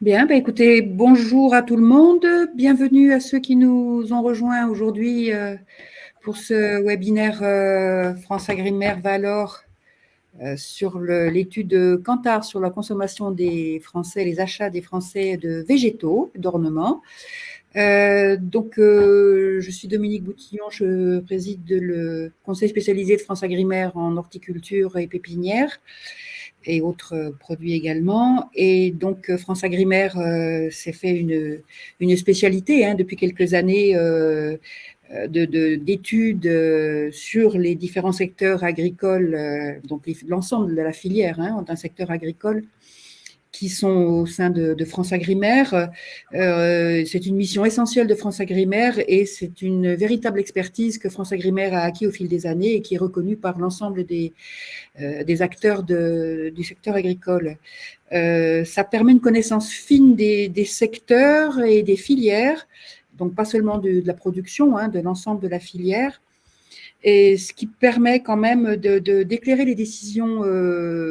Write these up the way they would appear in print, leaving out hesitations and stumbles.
Bien, écoutez, bonjour à tout le monde. Bienvenue à ceux qui nous ont rejoints aujourd'hui pour ce webinaire France Agrimaire Valor sur l'étude Kantar sur la consommation des Français, les achats des Français de végétaux, d'ornements. Je suis Dominique Boutillon, je préside le conseil spécialisé de France Agrimaire en horticulture et pépinière et autres produits également. Et donc, France Agrimaire s'est fait une spécialité depuis quelques années d'études sur les différents secteurs agricoles, donc l'ensemble de la filière d'un secteur agricole qui sont au sein de France Agrimaire. C'est une mission essentielle de France Agrimaire et c'est une véritable expertise que France Agrimaire a acquis au fil des années et qui est reconnue par l'ensemble des acteurs du secteur agricole. Ça permet une connaissance fine des secteurs et des filières, donc pas seulement de la production, de l'ensemble de la filière, et ce qui permet quand même d'éclairer les décisions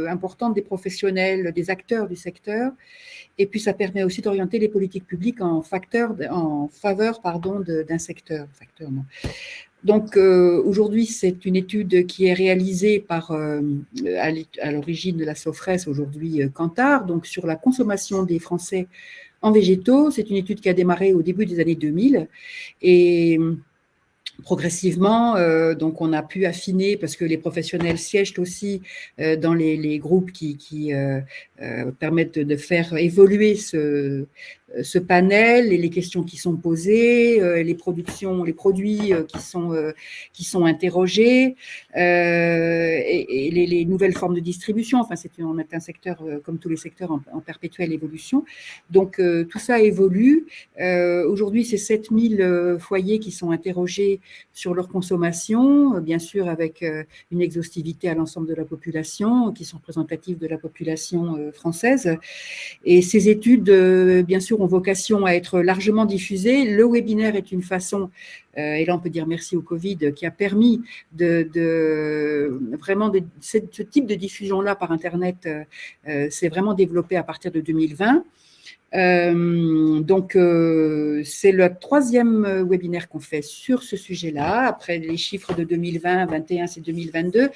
importantes des professionnels, des acteurs du secteur, et puis ça permet aussi d'orienter les politiques publiques en faveur d'un secteur. Donc aujourd'hui, c'est une étude qui est réalisée par, à l'origine de la Sofres, aujourd'hui Kantar, donc sur la consommation des Français en végétaux. C'est une étude qui a démarré au début des années 2000 et progressivement, donc on a pu affiner, parce que les professionnels siègent aussi dans les groupes qui permettent de faire évoluer ce panel et les questions qui sont posées, les produits qui sont interrogés, et les nouvelles formes de distribution. Enfin, on est un secteur, comme tous les secteurs, en perpétuelle évolution. Donc, tout ça évolue. Aujourd'hui, c'est 7000 foyers qui sont interrogés sur leur consommation, bien sûr avec une exhaustivité à l'ensemble de la population, qui sont représentatives de la population française. Et ces études, bien sûr, ont vocation à être largement diffusées. Le webinaire est une façon, et là on peut dire merci au Covid, qui a permis ce type de diffusion-là par Internet s'est vraiment développé à partir de 2020. C'est le troisième webinaire qu'on fait sur ce sujet-là. Après les chiffres de 2020, 2021, c'est 2022.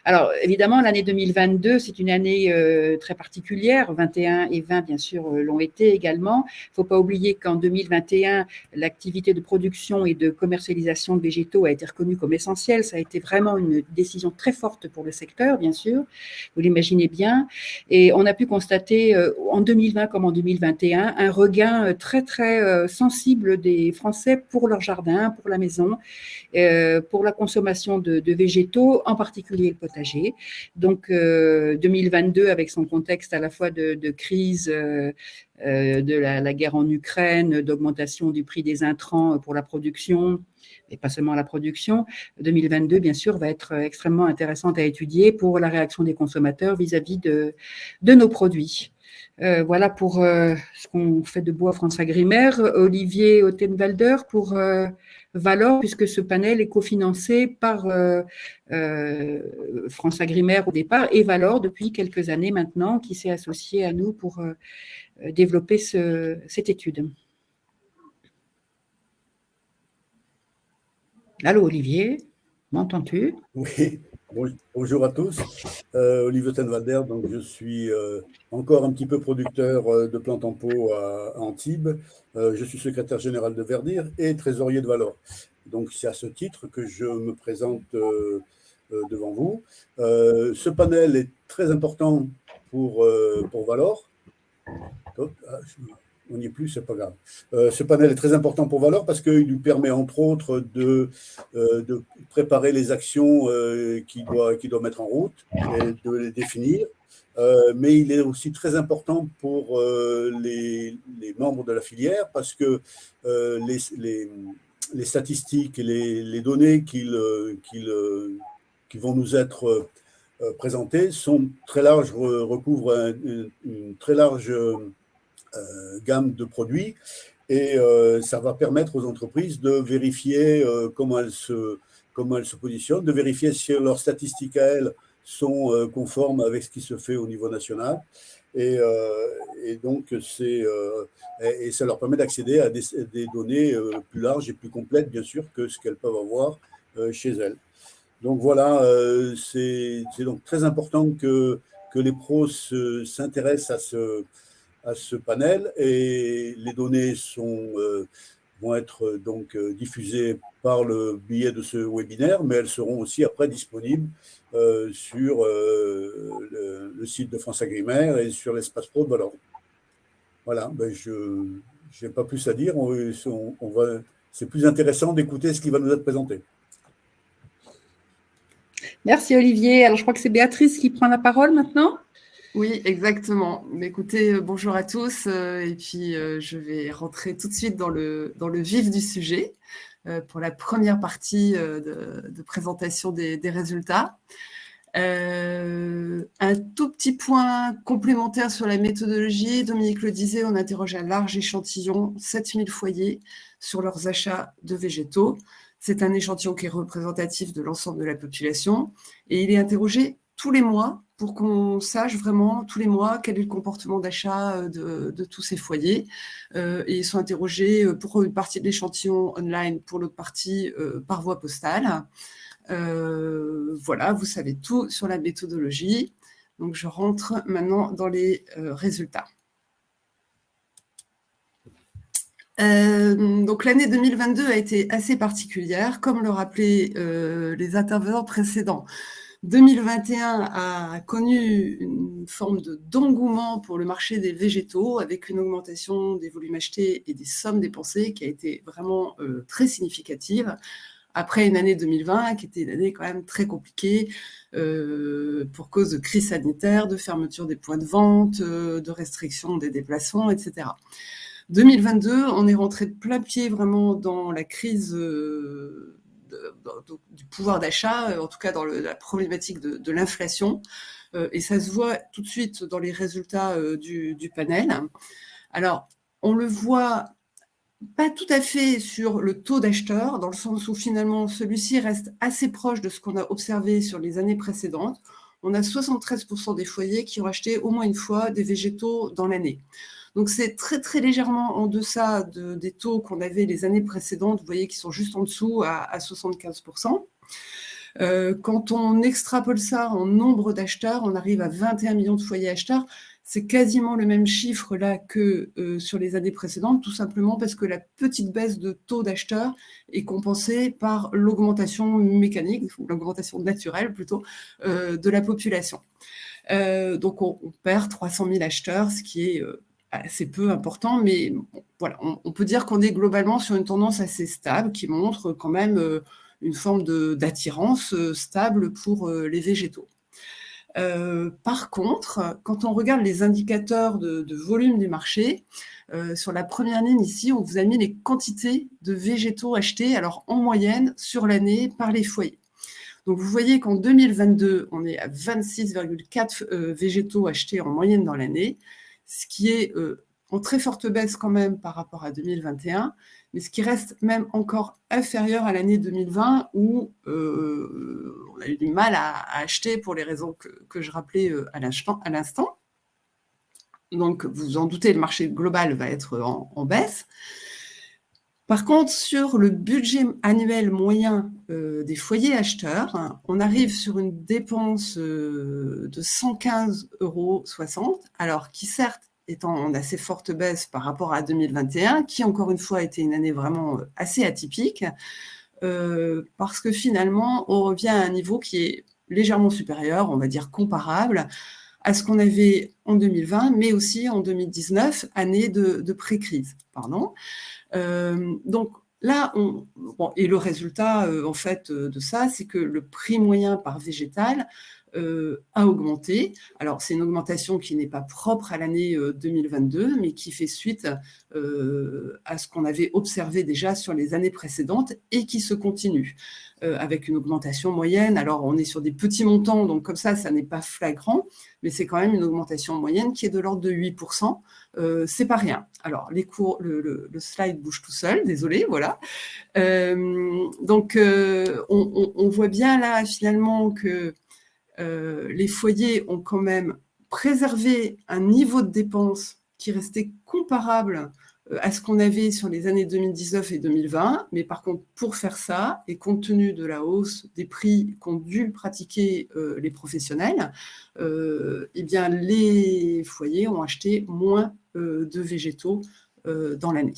Alors, évidemment, l'année 2022, c'est une année très particulière. 21 et 20, bien sûr, l'ont été également. Il ne faut pas oublier qu'en 2021, l'activité de production et de commercialisation de végétaux a été reconnue comme essentielle. Ça a été vraiment une décision très forte pour le secteur, bien sûr. Vous l'imaginez bien. Et on a pu constater en 2020 comme en 2021 un regain très, très sensible des Français pour leur jardin, pour la maison, pour la consommation de végétaux, en particulier le potager. Donc, 2022, avec son contexte à la fois de crise, de la guerre en Ukraine, d'augmentation du prix des intrants pour la production, et pas seulement la production, 2022, bien sûr, va être extrêmement intéressante à étudier pour la réaction des consommateurs vis-à-vis de nos produits. Voilà pour ce qu'on fait de beau à France Agrimaire. Olivier Ottenwalder pour Valor, puisque ce panel est cofinancé par France Agrimaire au départ et Valor depuis quelques années maintenant, qui s'est associé à nous pour développer cette étude. Allô Olivier, m'entends-tu? Oui, bonjour à tous. Olivier Ottenwalder, donc je suis encore un petit peu producteur de plantes en pot à Antibes. Je suis secrétaire général de Verdir et trésorier de Valor. Donc c'est à ce titre que je me présente devant vous. Ce panel est très important pour Valor. On n'y est plus, c'est pas grave. Ce panel est très important pour Valor parce qu'il lui permet, entre autres, de préparer les actions qu'il doit mettre en route et de les définir. Mais il est aussi très important pour les membres de la filière parce que les statistiques et les données qui vont nous être présentées sont très larges, recouvrent une très large gamme de produits et ça va permettre aux entreprises de vérifier comment elles se positionnent, de vérifier si leurs statistiques à elles sont conformes avec ce qui se fait au niveau national. Et donc, et ça leur permet d'accéder à des données plus larges et plus complètes, bien sûr, que ce qu'elles peuvent avoir chez elles. Donc voilà, c'est donc très important que les pros s'intéressent à ce panel, et les données vont être donc diffusées par le biais de ce webinaire, mais elles seront aussi après disponibles sur le site de France Agrimaire et sur l'espace pro de Valorant. Voilà, ben je n'ai pas plus à dire. C'est plus intéressant d'écouter ce qui va nous être présenté. Merci Olivier. Alors je crois que c'est Béatrice qui prend la parole maintenant. Oui, exactement. Mais écoutez, bonjour à tous. Et puis, je vais rentrer tout de suite dans le vif du sujet pour la première partie de présentation des résultats. Un tout petit point complémentaire sur la méthodologie. Dominique le disait, on interroge un large échantillon, 7000 foyers, sur leurs achats de végétaux. C'est un échantillon qui est représentatif de l'ensemble de la population et il est interrogé tous les mois pour qu'on sache vraiment tous les mois quel est le comportement d'achat de tous ces foyers. Et ils sont interrogés pour une partie de l'échantillon online, pour l'autre partie par voie postale. Voilà, vous savez tout sur la méthodologie. Donc, je rentre maintenant dans les résultats. Donc, l'année 2022 a été assez particulière, comme le rappelaient les intervenants précédents. 2021 a connu une forme d'engouement pour le marché des végétaux, avec une augmentation des volumes achetés et des sommes dépensées qui a été vraiment très significative, après une année 2020 qui était une année quand même très compliquée pour cause de crise sanitaire, de fermeture des points de vente, de restrictions des déplacements, etc. 2022, on est rentré de plein pied vraiment dans la crise du pouvoir d'achat, en tout cas dans la problématique de l'inflation, et ça se voit tout de suite dans les résultats du panel. Alors, on le voit pas tout à fait sur le taux d'acheteurs, dans le sens où finalement celui-ci reste assez proche de ce qu'on a observé sur les années précédentes. On a 73% des foyers qui ont acheté au moins une fois des végétaux dans l'année. Donc c'est très très légèrement en deçà des taux qu'on avait les années précédentes, vous voyez qu'ils sont juste en dessous à 75%. Quand on extrapole ça en nombre d'acheteurs, on arrive à 21 millions de foyers acheteurs. C'est quasiment le même chiffre là que sur les années précédentes, tout simplement parce que la petite baisse de taux d'acheteurs est compensée par l'augmentation mécanique, ou l'augmentation naturelle plutôt, de la population. Donc on perd 300 000 acheteurs, ce qui est assez peu important, mais bon, voilà, on peut dire qu'on est globalement sur une tendance assez stable qui montre quand même une forme d'attirance stable pour les végétaux. Par contre, quand on regarde les indicateurs de volume du marché, sur la première ligne ici, on vous a mis les quantités de végétaux achetés, alors en moyenne sur l'année par les foyers. Donc vous voyez qu'en 2022, on est à 26,4 végétaux achetés en moyenne dans l'année, ce qui est en très forte baisse quand même par rapport à 2021, mais ce qui reste même encore inférieur à l'année 2020 où on a eu du mal à acheter pour les raisons que je rappelais à l'instant. Donc, vous vous en doutez, le marché global va être en baisse. Par contre, sur le budget annuel moyen des foyers acheteurs, hein, on arrive sur une dépense de 115,60 €, alors qui certes est en assez forte baisse par rapport à 2021, qui encore une fois a été une année vraiment assez atypique, parce que finalement, on revient à un niveau qui est légèrement supérieur, on va dire comparable, à ce qu'on avait en 2020, mais aussi en 2019, année de pré-crise. Donc là, et le résultat en fait de ça, c'est que le prix moyen par végétal a augmenté. Alors c'est une augmentation qui n'est pas propre à l'année 2022, mais qui fait suite à ce qu'on avait observé déjà sur les années précédentes et qui se continue avec une augmentation moyenne. Alors on est sur des petits montants, donc comme ça n'est pas flagrant, mais c'est quand même une augmentation moyenne qui est de l'ordre de 8%. C'est pas rien. Alors le slide bouge tout seul, désolé, voilà. Donc on voit bien là finalement que les foyers ont quand même préservé un niveau de dépenses qui restait comparable à ce qu'on avait sur les années 2019 et 2020, mais par contre, pour faire ça, et compte tenu de la hausse des prix qu'ont dû pratiquer les professionnels, eh bien, les foyers ont acheté moins de végétaux dans l'année.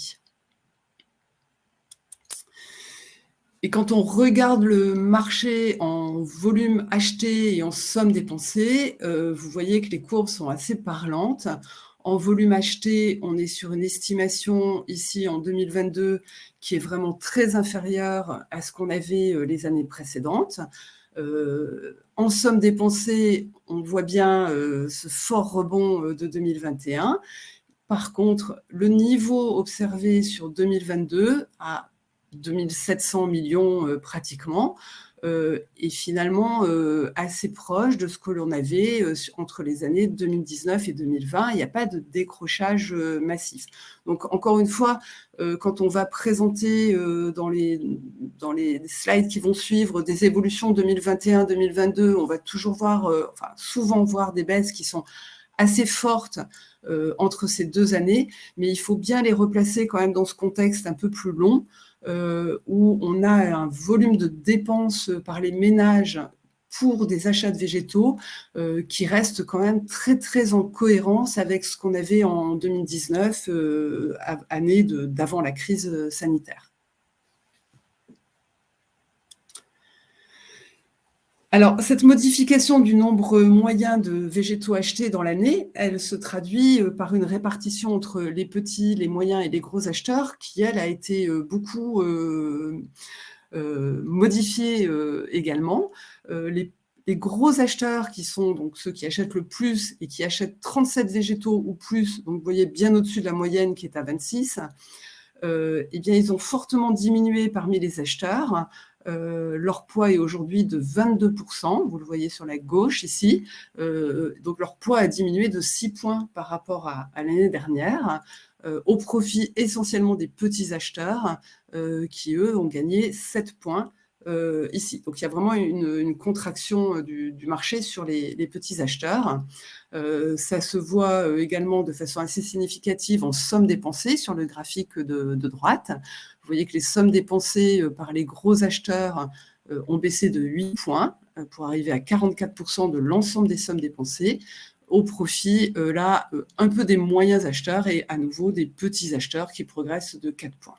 Et quand on regarde le marché en volume acheté et en somme dépensée, vous voyez que les courbes sont assez parlantes. En volume acheté, on est sur une estimation ici en 2022 qui est vraiment très inférieure à ce qu'on avait les années précédentes. En somme dépensée, on voit bien ce fort rebond de 2021. Par contre, le niveau observé sur 2022 à 2700 millions pratiquement, et finalement assez proche de ce que l'on avait entre les années 2019 et 2020. Il n'y a pas de décrochage massif. Donc, encore une fois, quand on va présenter dans les slides qui vont suivre des évolutions 2021-2022, on va toujours voir, souvent voir des baisses qui sont assez fortes entre ces deux années, mais il faut bien les replacer quand même dans ce contexte un peu plus long, où on a un volume de dépenses par les ménages pour des achats de végétaux qui reste quand même très très en cohérence avec ce qu'on avait en 2019, année d'avant la crise sanitaire. Alors, cette modification du nombre moyen de végétaux achetés dans l'année, elle se traduit par une répartition entre les petits, les moyens et les gros acheteurs qui, elle, a été beaucoup modifiée également. Les gros acheteurs, qui sont donc ceux qui achètent le plus et qui achètent 37 végétaux ou plus, donc vous voyez bien au-dessus de la moyenne qui est à 26, eh bien, ils ont fortement diminué parmi les acheteurs. Leur poids est aujourd'hui de 22%, vous le voyez sur la gauche ici, donc leur poids a diminué de 6 points par rapport à l'année dernière, au profit essentiellement des petits acheteurs qui, eux, ont gagné 7 points ici. Donc il y a vraiment une contraction du marché sur les petits acheteurs. Ça se voit également de façon assez significative en somme dépensée sur le graphique de droite. Vous voyez que les sommes dépensées par les gros acheteurs ont baissé de 8 points pour arriver à 44% de l'ensemble des sommes dépensées, au profit, là, un peu des moyens acheteurs et à nouveau des petits acheteurs qui progressent de 4 points.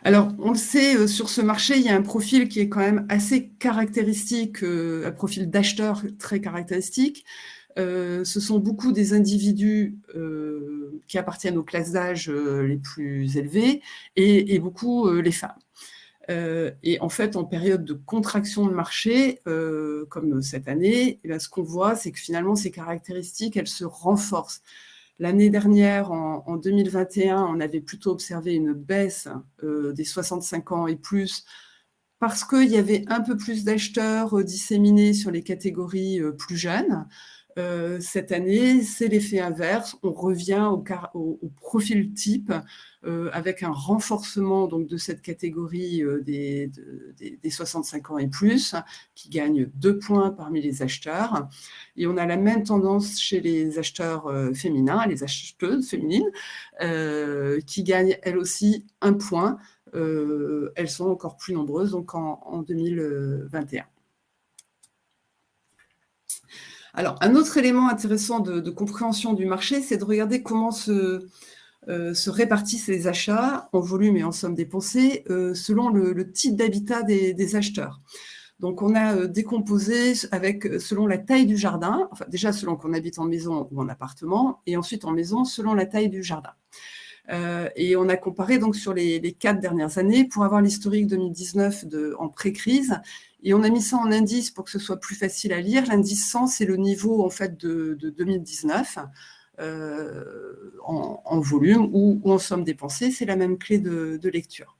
Alors, on le sait, sur ce marché, il y a un profil qui est quand même assez caractéristique, un profil d'acheteur très caractéristique. Ce sont beaucoup des individus qui appartiennent aux classes d'âge les plus élevées et beaucoup les femmes. Et en fait, en période de contraction de marché, comme cette année, eh bien, ce qu'on voit, c'est que finalement, ces caractéristiques, elles se renforcent. L'année dernière, en 2021, on avait plutôt observé une baisse des 65 ans et plus parce qu'il y avait un peu plus d'acheteurs disséminés sur les catégories plus jeunes. Cette année, c'est l'effet inverse. On revient au profil type avec un renforcement donc, de cette catégorie des 65 ans et plus qui gagne 2 points parmi les acheteurs. Et on a la même tendance chez les acheteurs féminins, les acheteuses féminines, qui gagnent elles aussi 1 point. Elles sont encore plus nombreuses donc en 2021. Alors, un autre élément intéressant de compréhension du marché, c'est de regarder comment se répartissent les achats en volume et en somme dépensée selon le type d'habitat des acheteurs. Donc, on a décomposé selon la taille du jardin, enfin déjà selon qu'on habite en maison ou en appartement, et ensuite en maison selon la taille du jardin. Et on a comparé donc sur les 4 dernières années pour avoir l'historique 2019 en pré-crise. Et on a mis ça en indice pour que ce soit plus facile à lire. L'indice 100, c'est le niveau en fait de 2019 en volume ou en somme dépensée. C'est la même clé de lecture.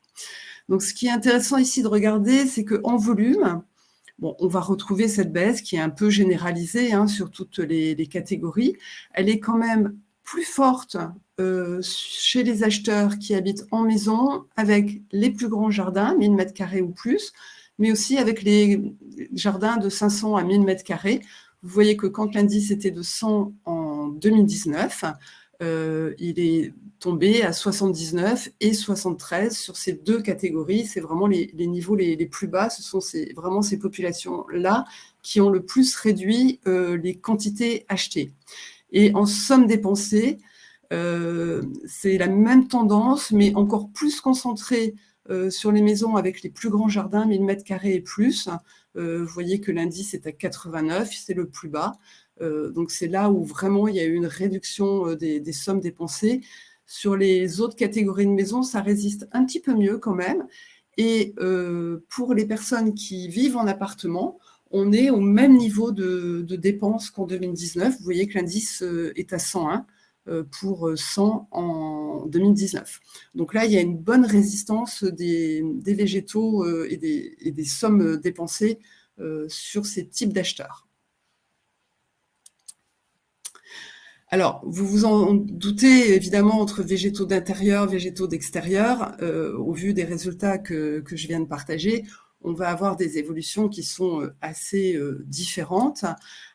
Donc, ce qui est intéressant ici de regarder, c'est qu'en volume, bon, on va retrouver cette baisse qui est un peu généralisée sur toutes les catégories. Elle est quand même plus forte chez les acheteurs qui habitent en maison, avec les plus grands jardins, 1000 m² ou plus, mais aussi avec les jardins de 500 à 1000 m². Vous voyez que quand l'indice était de 100 en 2019, il est tombé à 79 et 73 sur ces deux catégories. C'est vraiment les niveaux les plus bas. Ce sont vraiment ces populations-là qui ont le plus réduit les quantités achetées. Et en somme dépensée, c'est la même tendance, mais encore plus concentrée sur les maisons avec les plus grands jardins, 1000 m² et plus. Vous voyez que l'indice est à 89, c'est le plus bas. Donc c'est là où vraiment il y a eu une réduction des sommes dépensées. Sur les autres catégories de maisons, ça résiste un petit peu mieux quand même. Et pour les personnes qui vivent en appartement, on est au même niveau de dépenses qu'en 2019. Vous voyez que l'indice est à 101 pour 100 en 2019. Donc là, il y a une bonne résistance des végétaux et des sommes dépensées sur ces types d'acheteurs. Alors, vous vous en doutez, évidemment, entre végétaux d'intérieur, végétaux d'extérieur, au vu des résultats que je viens de partager, on va avoir des évolutions qui sont assez différentes.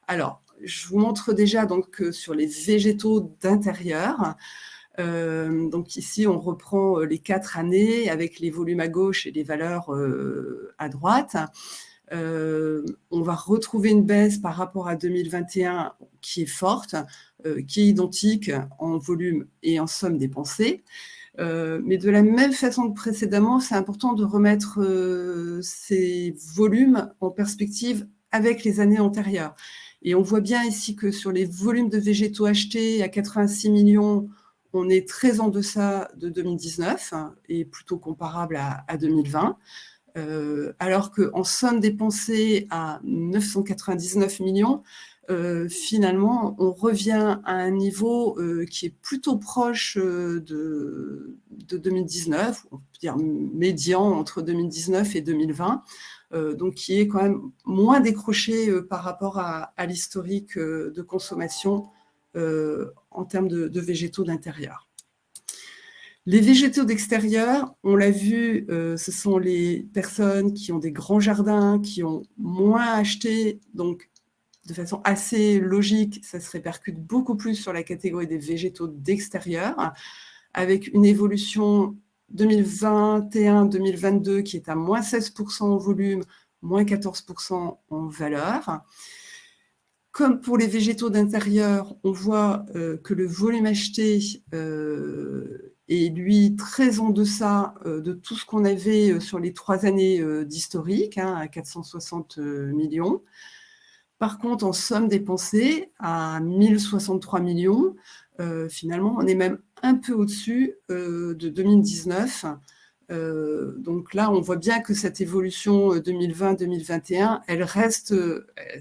Alors, je vous montre déjà donc sur les végétaux d'intérieur. Donc ici, on reprend les 4 années avec les volumes à gauche et les valeurs à droite. On va retrouver une baisse par rapport à 2021 qui est forte, qui est identique en volume et en somme dépensée. Mais de la même façon que précédemment, c'est important de remettre ces volumes en perspective avec les années antérieures. Et on voit bien ici que sur les volumes de végétaux achetés à 86 millions, on est très en deçà de 2019 et plutôt comparable à 2020. Alors qu'en somme dépensée à 999 millions, finalement, on revient à un niveau qui est plutôt proche de 2019, on peut dire médian entre 2019 et 2020, donc qui est quand même moins décroché par rapport à l'historique de consommation en termes de végétaux d'intérieur. Les végétaux d'extérieur, on l'a vu, ce sont les personnes qui ont des grands jardins, qui ont moins acheté, donc de façon assez logique, ça se répercute beaucoup plus sur la catégorie des végétaux d'extérieur, avec une évolution 2021-2022 qui est à moins 16% en volume, moins 14% en valeur. Comme pour les végétaux d'intérieur, on voit que le volume acheté est, lui, très en deçà de tout ce qu'on avait sur les 3 années d'historique, à 460 millions. Par contre, en somme dépensée, à 1063 millions, finalement, on est même un peu au-dessus de 2019. Donc là, on voit bien que cette évolution 2020-2021, elle reste,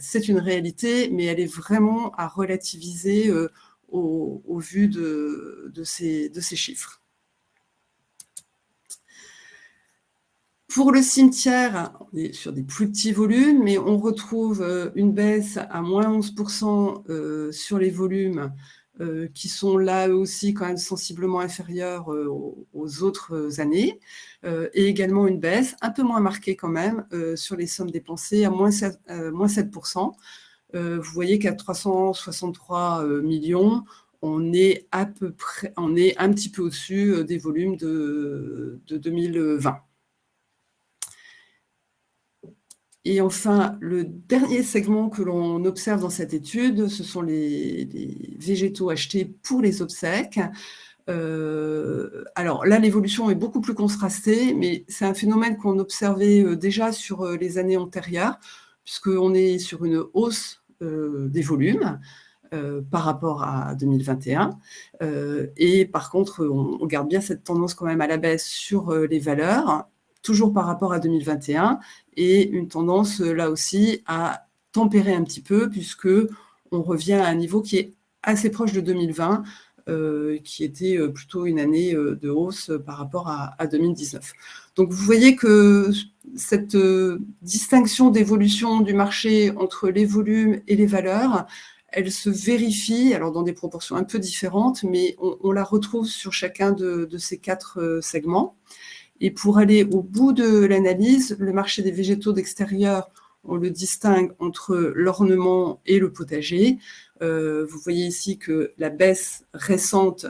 c'est une réalité, mais elle est vraiment à relativiser au vu de ces chiffres. Pour le cimetière, on est sur des plus petits volumes, mais on retrouve une baisse à moins 11% sur les volumes qui sont là aussi quand même sensiblement inférieurs aux autres années, et également une baisse un peu moins marquée quand même sur les sommes dépensées à moins 7%. Vous voyez qu'à 363 millions, on est à peu près, on est un petit peu au-dessus des volumes de 2020. Et enfin, le dernier segment que l'on observe dans cette étude, ce sont les végétaux achetés pour les obsèques. Alors là, l'évolution est beaucoup plus contrastée, mais c'est un phénomène qu'on observait déjà sur les années antérieures, puisqu'on est sur une hausse des volumes par rapport à 2021. Et par contre, on garde bien cette tendance quand même à la baisse sur les valeurs, toujours par rapport à 2021, et une tendance là aussi à tempérer un petit peu, puisque on revient à un niveau qui est assez proche de 2020, qui était plutôt une année de hausse par rapport à 2019. Donc vous voyez que cette distinction d'évolution du marché entre les volumes et les valeurs, elle se vérifie, alors dans des proportions un peu différentes, mais on la retrouve sur chacun de ces 4 segments. Et pour aller au bout de l'analyse, le marché des végétaux d'extérieur, on le distingue entre l'ornement et le potager. Vous voyez ici que la baisse récente,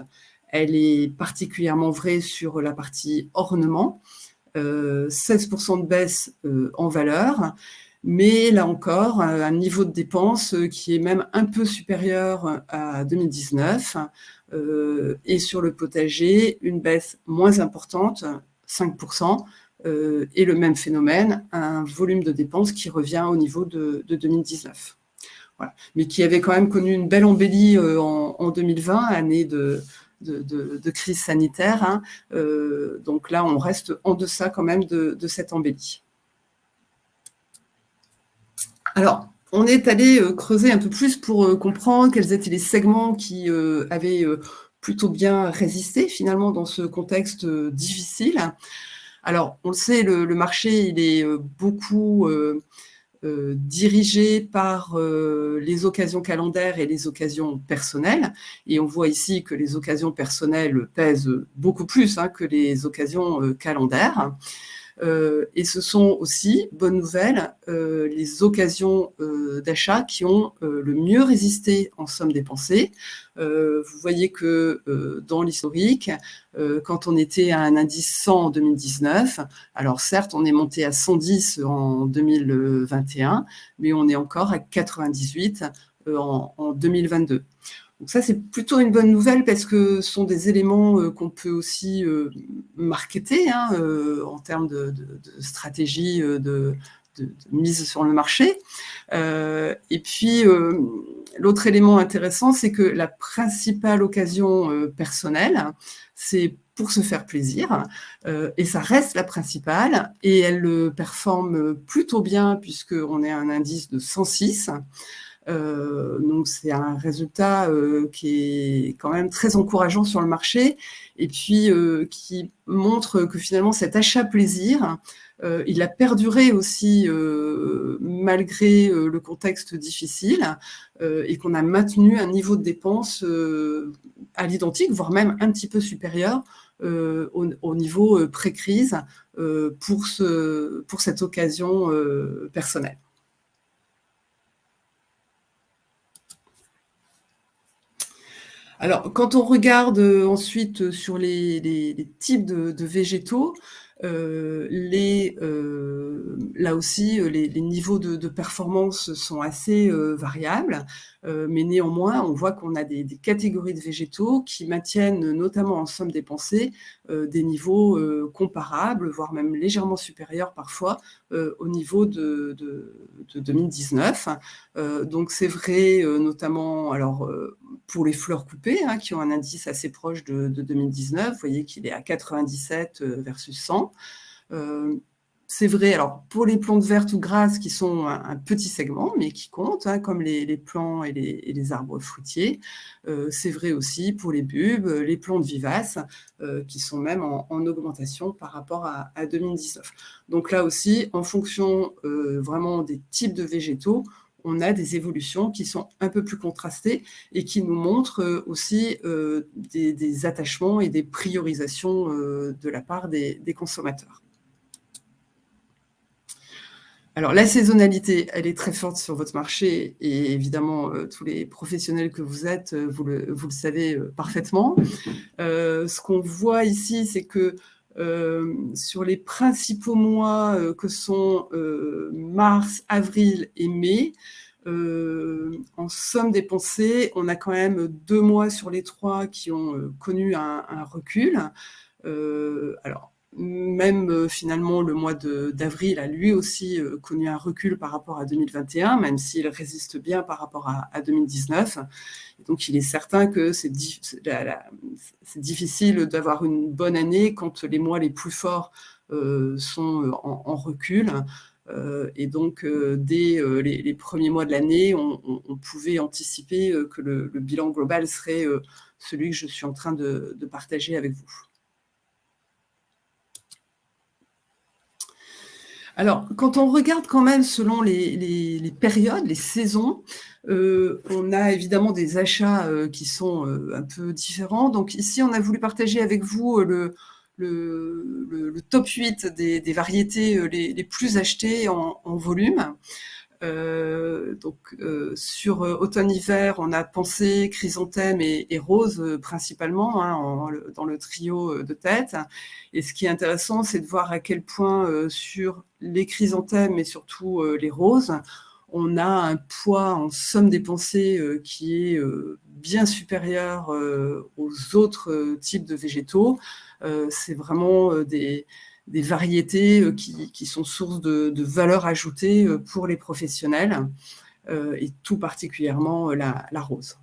elle est particulièrement vraie sur la partie ornement. 16% de baisse en valeur, mais là encore, un niveau de dépense qui est même un peu supérieur à 2019. Et sur le potager, une baisse moins importante, 5%, et le même phénomène, un volume de dépenses qui revient au niveau de 2019. Voilà. Mais qui avait quand même connu une belle embellie en 2020, année de crise sanitaire. Hein. Donc là, on reste en deçà quand même de cette embellie. Alors, on est allé creuser un peu plus pour comprendre quels étaient les segments qui avaient plutôt bien résisté finalement dans ce contexte difficile. Alors, on le sait, le marché, il est beaucoup dirigé par les occasions calendaires et les occasions personnelles. Et on voit ici que les occasions personnelles pèsent beaucoup plus que les occasions calendaires. Et ce sont aussi, bonne nouvelle, les occasions d'achat qui ont le mieux résisté en somme dépensée. Vous voyez que dans l'historique, quand on était à un indice 100 en 2019, alors certes, on est monté à 110 en 2021, mais on est encore à 98 en 2022. Donc ça, c'est plutôt une bonne nouvelle parce que ce sont des éléments qu'on peut aussi marketer en termes de stratégie de mise sur le marché. Et puis, l'autre élément intéressant, c'est que la principale occasion personnelle, c'est pour se faire plaisir, et ça reste la principale, et elle performe plutôt bien puisqu'on est à un indice de 106. Donc c'est un résultat qui est quand même très encourageant sur le marché et puis qui montre que finalement cet achat plaisir, il a perduré aussi malgré le contexte difficile et qu'on a maintenu un niveau de dépense à l'identique, voire même un petit peu supérieur au niveau pré-crise pour cette occasion personnelle. Alors, quand on regarde ensuite sur les types de végétaux, là aussi, les niveaux de performance sont assez variables, mais néanmoins, on voit qu'on a des catégories de végétaux qui maintiennent, notamment en somme dépensée, des niveaux comparables, voire même légèrement supérieurs parfois au niveau de 2019. Donc c'est vrai, notamment alors, pour les fleurs coupées, qui ont un indice assez proche de 2019. Vous voyez qu'il est à 97 versus 100. C'est vrai, alors pour les plantes vertes ou grasses qui sont un petit segment, mais qui comptent, comme les plants et les arbres fruitiers. C'est vrai aussi pour les bulbes, les plantes vivaces, qui sont même en augmentation par rapport à 2019. Donc là aussi, en fonction vraiment des types de végétaux, on a des évolutions qui sont un peu plus contrastées et qui nous montrent aussi des attachements et des priorisations de la part des consommateurs. Alors, la saisonnalité, elle est très forte sur votre marché et évidemment, tous les professionnels que vous êtes, vous le savez parfaitement. Ce qu'on voit ici, c'est que sur les principaux mois que sont mars, avril et mai, en somme dépensée, on a quand même 2 mois sur les 3 qui ont connu un recul. Alors, même finalement, le mois d'avril a lui aussi connu un recul par rapport à 2021, même s'il résiste bien par rapport à 2019. Et donc, il est certain que c'est difficile d'avoir une bonne année quand les mois les plus forts sont en recul. Et donc, dès les premiers mois de l'année, on pouvait anticiper que le bilan global serait celui que je suis en train de partager avec vous. Alors, quand on regarde quand même selon les périodes, les saisons, on a évidemment des achats qui sont un peu différents. Donc ici, on a voulu partager avec vous le top 8 des variétés les plus achetées en volume. Sur automne-hiver, on a pensée, chrysanthème et rose principalement dans le trio de tête. Et ce qui est intéressant, c'est de voir à quel point sur les chrysanthèmes et surtout les roses, on a un poids en somme dépensée qui est bien supérieur aux autres types de végétaux. C'est vraiment des variétés qui sont source de valeur ajoutée pour les professionnels, et tout particulièrement la rose.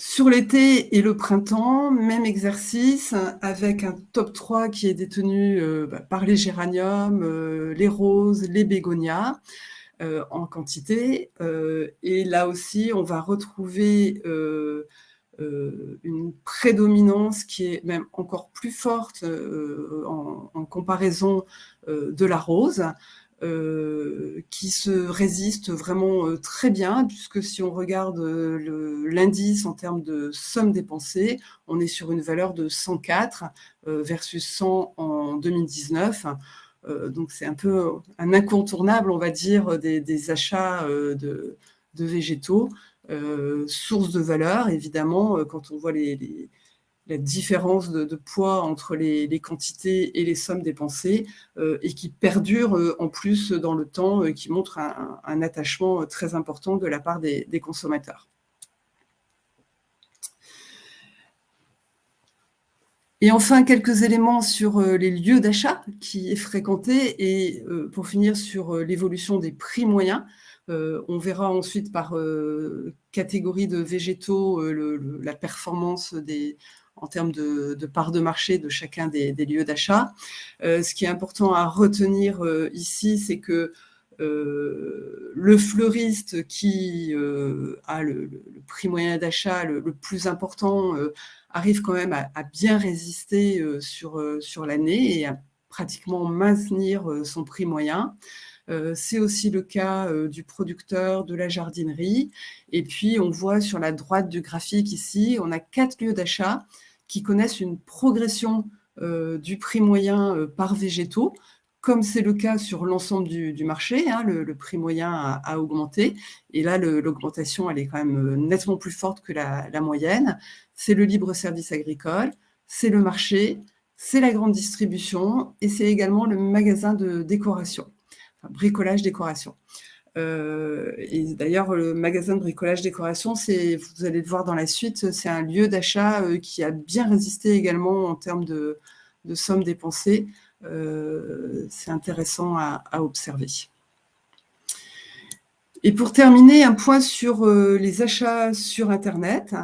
Sur l'été et le printemps, même exercice, avec un top 3 qui est détenu par les géraniums, les roses, les bégonias, en quantité. Et là aussi, on va retrouver une prédominance qui est même encore plus forte en comparaison de la rose, qui se résiste vraiment très bien, puisque si on regarde l'indice en termes de somme dépensée, on est sur une valeur de 104 versus 100 en 2019. Donc c'est un peu un incontournable, on va dire, des achats de végétaux. Source de valeur, évidemment, quand on voit la différence de poids entre les quantités et les sommes dépensées, et qui perdure en plus dans le temps, qui montre un attachement très important de la part des consommateurs. Et enfin, quelques éléments sur les lieux d'achat qui est fréquenté, et pour finir sur l'évolution des prix moyens. On verra ensuite par catégorie de végétaux la performance en termes de part de marché de chacun des lieux d'achat. Ce qui est important à retenir ici, c'est que le fleuriste qui a le prix moyen d'achat le plus important arrive quand même à bien résister sur l'année et à pratiquement maintenir son prix moyen. C'est aussi le cas du producteur, de la jardinerie. Et puis, on voit sur la droite du graphique ici, on a 4 lieux d'achat qui connaissent une progression du prix moyen par végétaux, comme c'est le cas sur l'ensemble du marché. Le prix moyen a augmenté. Et là, l'augmentation, elle est quand même nettement plus forte que la moyenne. C'est le libre service agricole, c'est le marché, c'est la grande distribution et c'est également le magasin de décoration. Bricolage décoration. Et d'ailleurs, le magasin de bricolage décoration, vous allez le voir dans la suite, c'est un lieu d'achat qui a bien résisté également en termes de sommes dépensées. C'est intéressant à observer. Et pour terminer, un point sur les achats sur Internet.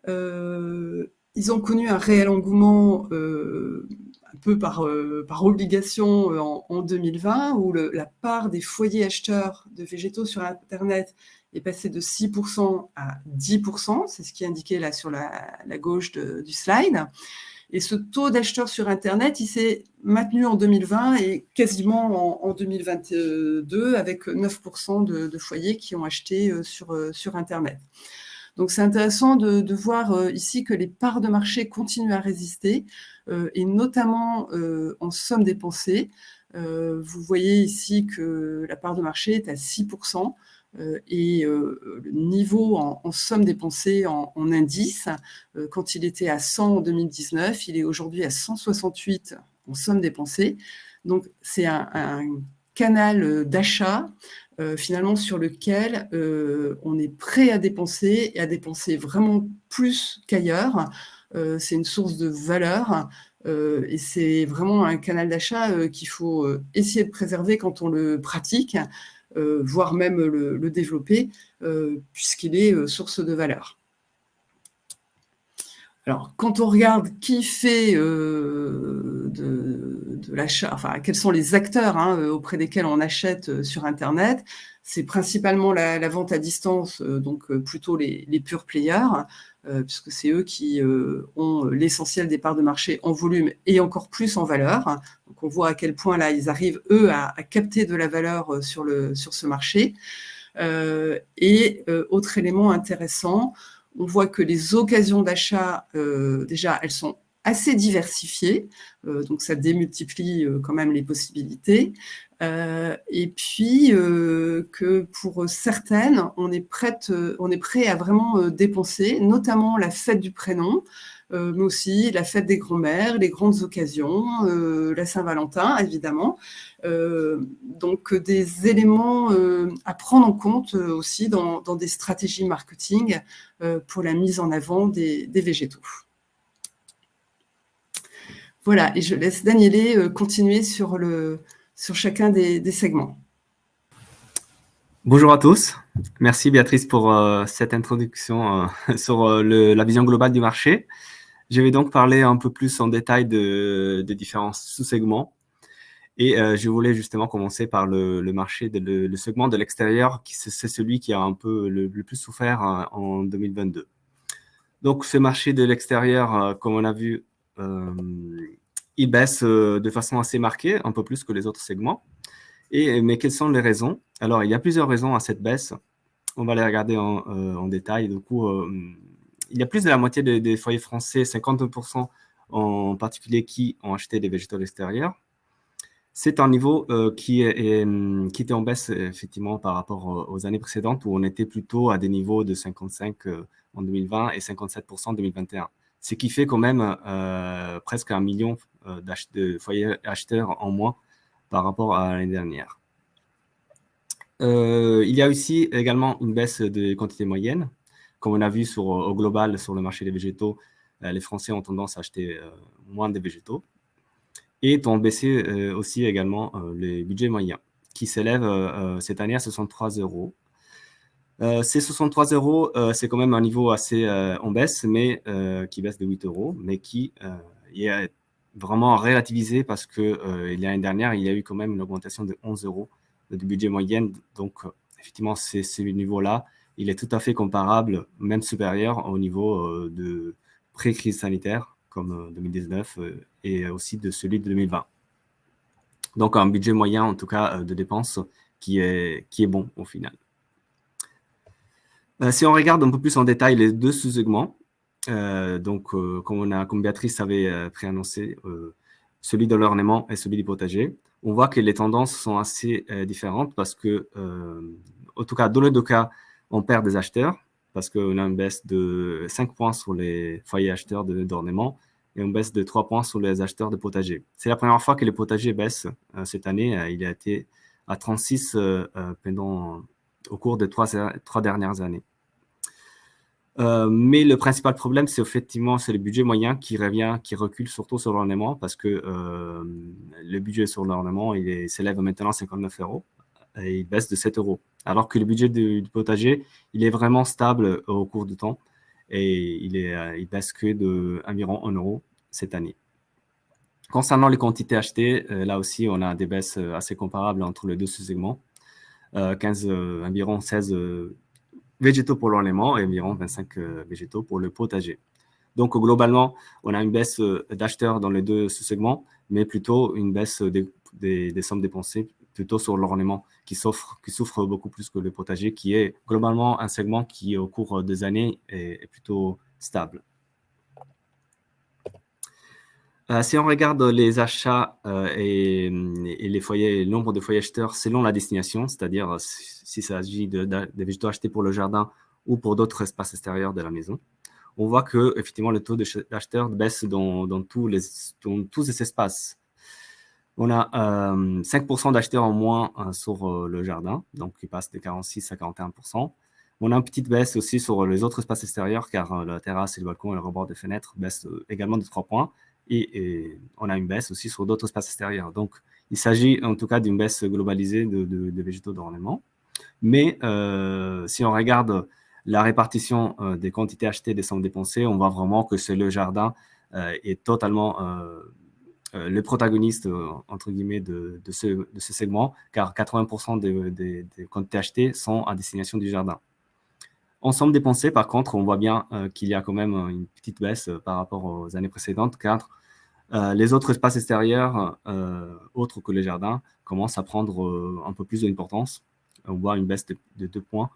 Ils ont connu un réel engouement un peu par obligation en 2020, où la part des foyers acheteurs de végétaux sur Internet est passée de 6% à 10%, c'est ce qui est indiqué là sur la gauche du slide. Et ce taux d'acheteurs sur Internet, il s'est maintenu en 2020 et quasiment en 2022, avec 9% de foyers qui ont acheté sur Internet. Donc c'est intéressant de voir ici que les parts de marché continuent à résister, et notamment en somme dépensée. Vous voyez ici que la part de marché est à 6%, et le niveau en somme dépensée en indice, quand il était à 100 en 2019, il est aujourd'hui à 168 en somme dépensée. Donc c'est un canal d'achat finalement sur lequel on est prêt à dépenser, et à dépenser vraiment plus qu'ailleurs. C'est une source de valeur, et c'est vraiment un canal d'achat qu'il faut essayer de préserver quand on le pratique, voire même le développer, puisqu'il est source de valeur. Alors, quand on regarde qui fait de l'achat, enfin, quels sont les acteurs auprès desquels on achète sur Internet. C'est principalement la vente à distance, donc plutôt les pure players, puisque c'est eux qui ont l'essentiel des parts de marché en volume et encore plus en valeur. Donc on voit à quel point là, ils arrivent, eux, à capter de la valeur sur ce marché. Et autre élément intéressant, on voit que les occasions d'achat, déjà, elles sont assez diversifiées, donc ça démultiplie quand même les possibilités. Et puis que pour certaines, on est prêt à vraiment dépenser, notamment la fête du prénom, mais aussi la fête des grands-mères, les grandes occasions, la Saint-Valentin, évidemment. Donc des éléments à prendre en compte aussi dans des stratégies marketing pour la mise en avant des végétaux. Voilà, et je laisse Daniele continuer sur chacun des segments. Bonjour à tous. Merci Béatrice pour cette introduction sur la vision globale du marché. Je vais donc parler un peu plus en détail de différents sous-segments. Et je voulais justement commencer par le marché, le segment de l'extérieur, c'est celui qui a un peu le plus souffert en 2022. Donc ce marché de l'extérieur, comme on a vu, il baisse de façon assez marquée, un peu plus que les autres segments. Mais quelles sont les raisons? Alors, il y a plusieurs raisons à cette baisse. On va les regarder en détail. Du coup, il y a plus de la moitié des foyers français, 52% en particulier, qui ont acheté des végétaux extérieurs. C'est un niveau qui était en baisse, effectivement, par rapport aux années précédentes, où on était plutôt à des niveaux de 55 en 2020 et 57% en 2021. Ce qui fait quand même presque 1 million de foyers acheteurs en moins par rapport à l'année dernière. Il y a aussi également une baisse des quantités moyennes. Comme on a vu au global sur le marché des végétaux, les Français ont tendance à acheter moins de végétaux et ont baissé aussi également les budgets moyens qui s'élèvent cette année à 63 €. Ces 63 €, c'est quand même un niveau assez en baisse, mais qui baisse de 8 €, mais qui est vraiment relativisé parce que l'année dernière, il y a eu quand même une augmentation de 11 € du budget moyen. Donc, effectivement, ce niveau-là, il est tout à fait comparable, même supérieur au niveau de pré-crise sanitaire, comme 2019, et aussi de celui de 2020. Donc, un budget moyen, en tout cas, de dépenses qui est bon au final. Si on regarde un peu plus en détail les deux sous-segments, donc, comme Béatrice avait préannoncé, celui de l'ornement et celui du potager, on voit que les tendances sont assez différentes parce que, en tout cas, dans les deux cas, on perd des acheteurs parce qu'on a une baisse de 5 points sur les foyers acheteurs d'ornement et une baisse de 3 points sur les acheteurs de potager. C'est la première fois que les potagers baissent cette année. Il a été à 36 au cours des trois dernières années. Mais le principal problème, c'est effectivement le budget moyen qui recule surtout sur l'ornement parce que le budget sur l'ornement, il s'élève maintenant à 59 € et il baisse de 7 €. Alors que le budget du potager, il est vraiment stable au cours du temps et il baisse que d'environ 1 € cette année. Concernant les quantités achetées, là aussi, on a des baisses assez comparables entre les deux sous-segments. Environ 16 végétaux pour l'ornement et environ 25 végétaux pour le potager. Donc, globalement, on a une baisse d'acheteurs dans les deux sous-segments, mais plutôt une baisse des sommes dépensées plutôt sur l'ornement qui souffre beaucoup plus que le potager, qui est globalement un segment qui, au cours des années, est plutôt stable. Si on regarde les achats et les foyers, le nombre de foyers acheteurs selon la destination, c'est-à-dire s'il s'agit des végétaux achetés pour le jardin ou pour d'autres espaces extérieurs de la maison, on voit que effectivement le taux d'acheteurs baisse dans tous ces espaces. On a 5% d'acheteurs en moins sur le jardin, donc il passe de 46 à 41%. On a une petite baisse aussi sur les autres espaces extérieurs, car la terrasse et le balcon et le rebord des fenêtres baissent également de 3 points. Et on a une baisse aussi sur d'autres espaces extérieurs. Donc, il s'agit en tout cas d'une baisse globalisée de végétaux d'ornement. Mais si on regarde la répartition des quantités achetées et des sommes dépensées, on voit vraiment que le jardin est totalement les protagonistes, entre guillemets, de ce segment, car 80% des quantités achetées sont à destination du jardin. Ensemble dépensé, par contre, on voit bien qu'il y a quand même une petite baisse par rapport aux années précédentes, car les autres espaces extérieurs, autres que les jardins, commencent à prendre un peu plus d'importance. On voit une baisse de 2 points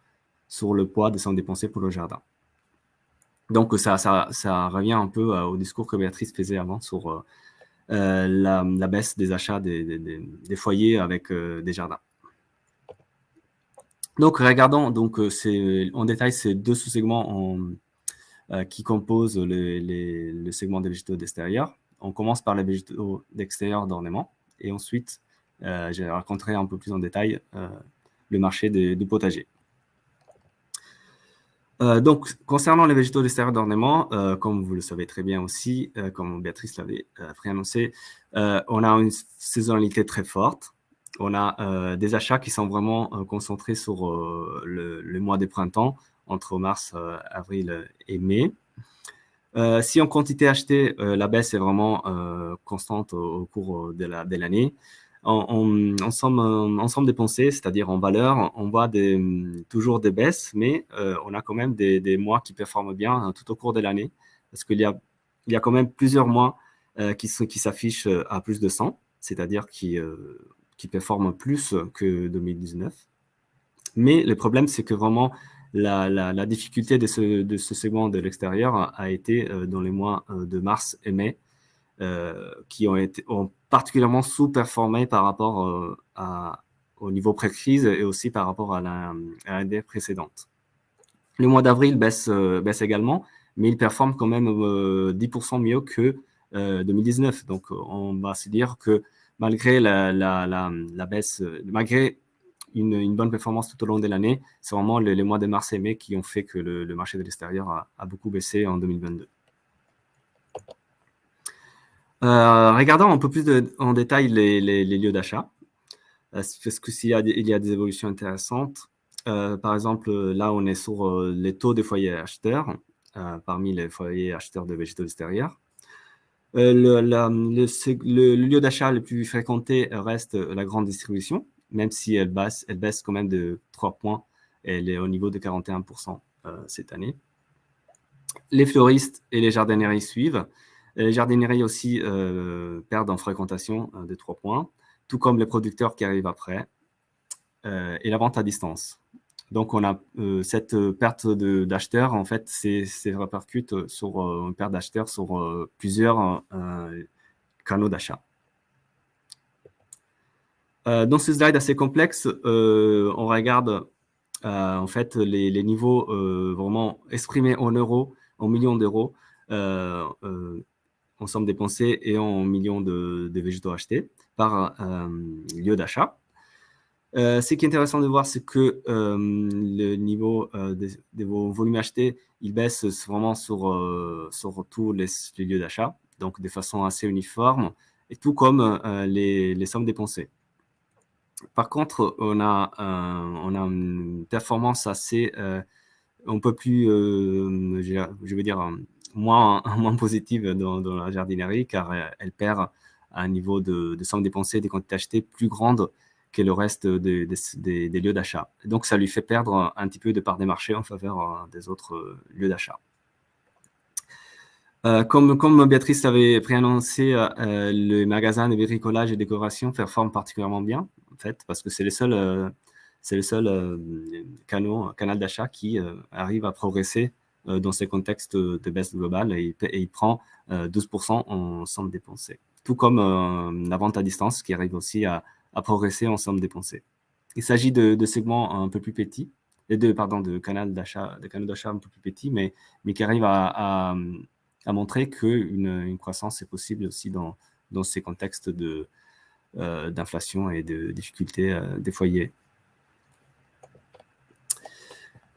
sur le poids des sommes dépensées pour le jardin. Donc, ça revient un peu au discours que Béatrice faisait avant sur la baisse des achats des foyers avec des jardins. Donc, regardons donc, en détail ces deux sous-segments qui composent le segment des végétaux d'extérieur. On commence par les végétaux d'extérieur d'ornement et ensuite, je raconterai un peu plus en détail le marché du potager. Donc, concernant les végétaux d'extérieur d'ornement, comme vous le savez très bien aussi, comme Béatrice l'avait préannoncé, on a une saisonnalité très forte. On a des achats qui sont vraiment concentrés sur le mois de printemps, entre mars, avril et mai. Si en quantité achetée, la baisse est vraiment constante au cours de l'année. En somme dépensée, c'est-à-dire en valeur, on voit toujours des baisses, mais on a quand même des mois qui performent bien tout au cours de l'année, parce qu'il y a quand même plusieurs mois qui s'affichent à plus de 100, c'est-à-dire qui performent plus que 2019. Mais le problème, c'est que vraiment, la difficulté de ce segment de l'extérieur a été dans les mois de mars et mai, qui ont particulièrement sous-performé par rapport au niveau pré-crise et aussi par rapport à l'année précédente. Le mois d'avril baisse également, mais il performe quand même 10% mieux que 2019. Donc, on va se dire que malgré la baisse, malgré une bonne performance tout au long de l'année, c'est vraiment les mois de mars et mai qui ont fait que le marché de l'extérieur a beaucoup baissé en 2022. Regardons un peu plus en détail les lieux d'achat, parce qu'il y a des évolutions intéressantes. Par exemple, là, on est sur les taux des foyers acheteurs, parmi les foyers acheteurs de végétaux extérieurs. Le lieu d'achat le plus fréquenté reste la grande distribution, même si elle baisse quand même de 3 points. Elle est au niveau de 41% cette année. Les fleuristes et les jardineries suivent. Les jardineries aussi perdent en fréquentation de 3 points, tout comme les producteurs qui arrivent après, et la vente à distance. Donc, on a cette perte d'acheteurs, en fait, c'est répercute sur une perte d'acheteurs sur plusieurs canaux d'achat. Dans ce slide assez complexe, on regarde en fait les niveaux vraiment exprimés en euros, en millions d'euros, en somme dépensée et en millions de végétaux achetés par lieu d'achat. Ce qui est intéressant de voir, c'est que le niveau de vos volumes achetés, il baisse vraiment sur tous les lieux d'achat, donc de façon assez uniforme, et tout comme les sommes dépensées. Par contre, on a une performance assez, un peu plus, je veux dire, moins positive dans la jardinerie, car elle perd un niveau de sommes dépensées, des quantités achetées plus grandes que le reste des lieux d'achat. Donc, ça lui fait perdre un petit peu de part des marchés en faveur des autres lieux d'achat. Comme Béatrice avait préannoncé, le magasin de bricolage et décoration performe particulièrement bien, en fait, parce que c'est le seul canal d'achat qui arrive à progresser dans ces contextes de baisse globale et il prend 12% en somme dépensée. Tout comme la vente à distance qui arrive aussi à progresser en somme dépensée. Il s'agit de segments un peu plus petits, de canaux d'achat un peu plus petits, mais qui arrivent à montrer qu'une croissance est possible aussi dans ces contextes d'inflation et de difficultés des foyers.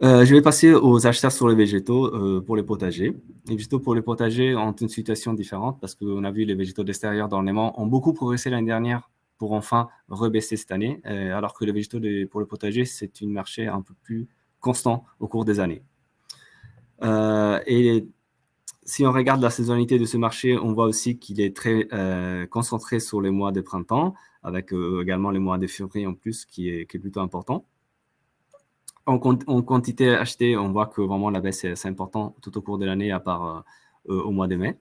Je vais passer aux achats sur les végétaux pour les potagers. Les végétaux pour les potagers ont une situation différente parce qu'on a vu les végétaux d'extérieur d'ornement ont beaucoup progressé l'année dernière pour enfin rebaisser cette année, alors que les végétaux pour le potager, c'est un marché un peu plus constant au cours des années. Et Si on regarde la saisonnalité de ce marché, on voit aussi qu'il est très concentré sur les mois de printemps, avec également les mois de février en plus, qui est plutôt important. En quantité achetée, on voit que vraiment la baisse est assez importante tout au cours de l'année, à part au mois de mai.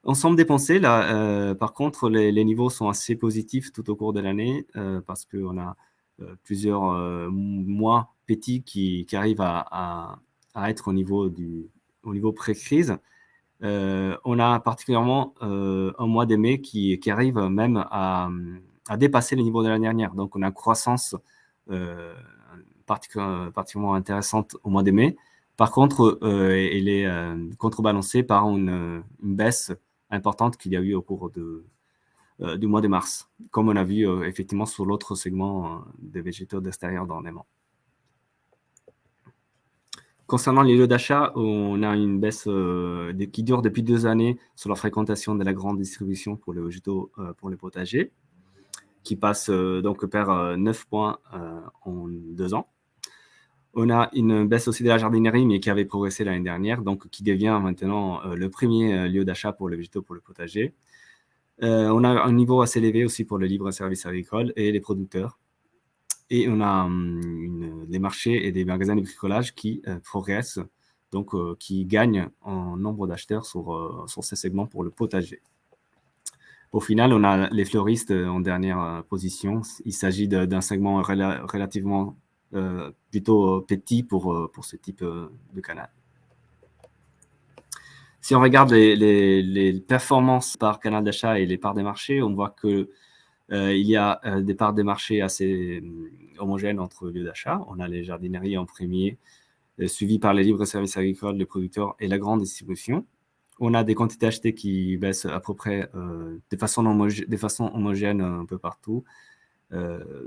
Ensemble dépensé, là, par contre, les niveaux sont assez positifs tout au cours de l'année parce qu'on a plusieurs mois petits qui arrivent à être au niveau pré-crise. On a particulièrement un mois de mai qui arrive même à dépasser les niveaux de l'année dernière. Donc, on a une croissance particulièrement intéressante au mois de mai. Par contre, elle est contrebalancée par une baisse importante qu'il y a eu au cours du mois de mars, comme on a vu effectivement sur l'autre segment des végétaux d'extérieur dans l'aimant. Concernant les lieux d'achat, on a une baisse qui dure depuis 2 années sur la fréquentation de la grande distribution pour les végétaux pour les potagers, qui passe donc perd 9 points en 2 ans. On a une baisse aussi de la jardinerie, mais qui avait progressé l'année dernière, donc qui devient maintenant le premier lieu d'achat pour les végétaux pour le potager. On a un niveau assez élevé aussi pour le libre-service agricole et les producteurs. Et on a les marchés et des magasins de bricolage qui progressent, donc qui gagnent en nombre d'acheteurs sur ces segments pour le potager. Au final, on a les fleuristes en dernière position. Il s'agit d'un segment relativement plutôt petit pour ce type de canal. Si on regarde les performances par canal d'achat et les parts des marchés, on voit que il y a des parts des marchés assez homogènes entre lieux d'achat. On a les jardineries en premier, suivis par les libres services agricoles, les producteurs et la grande distribution. On a des quantités achetées qui baissent à peu près de façon homogène un peu partout.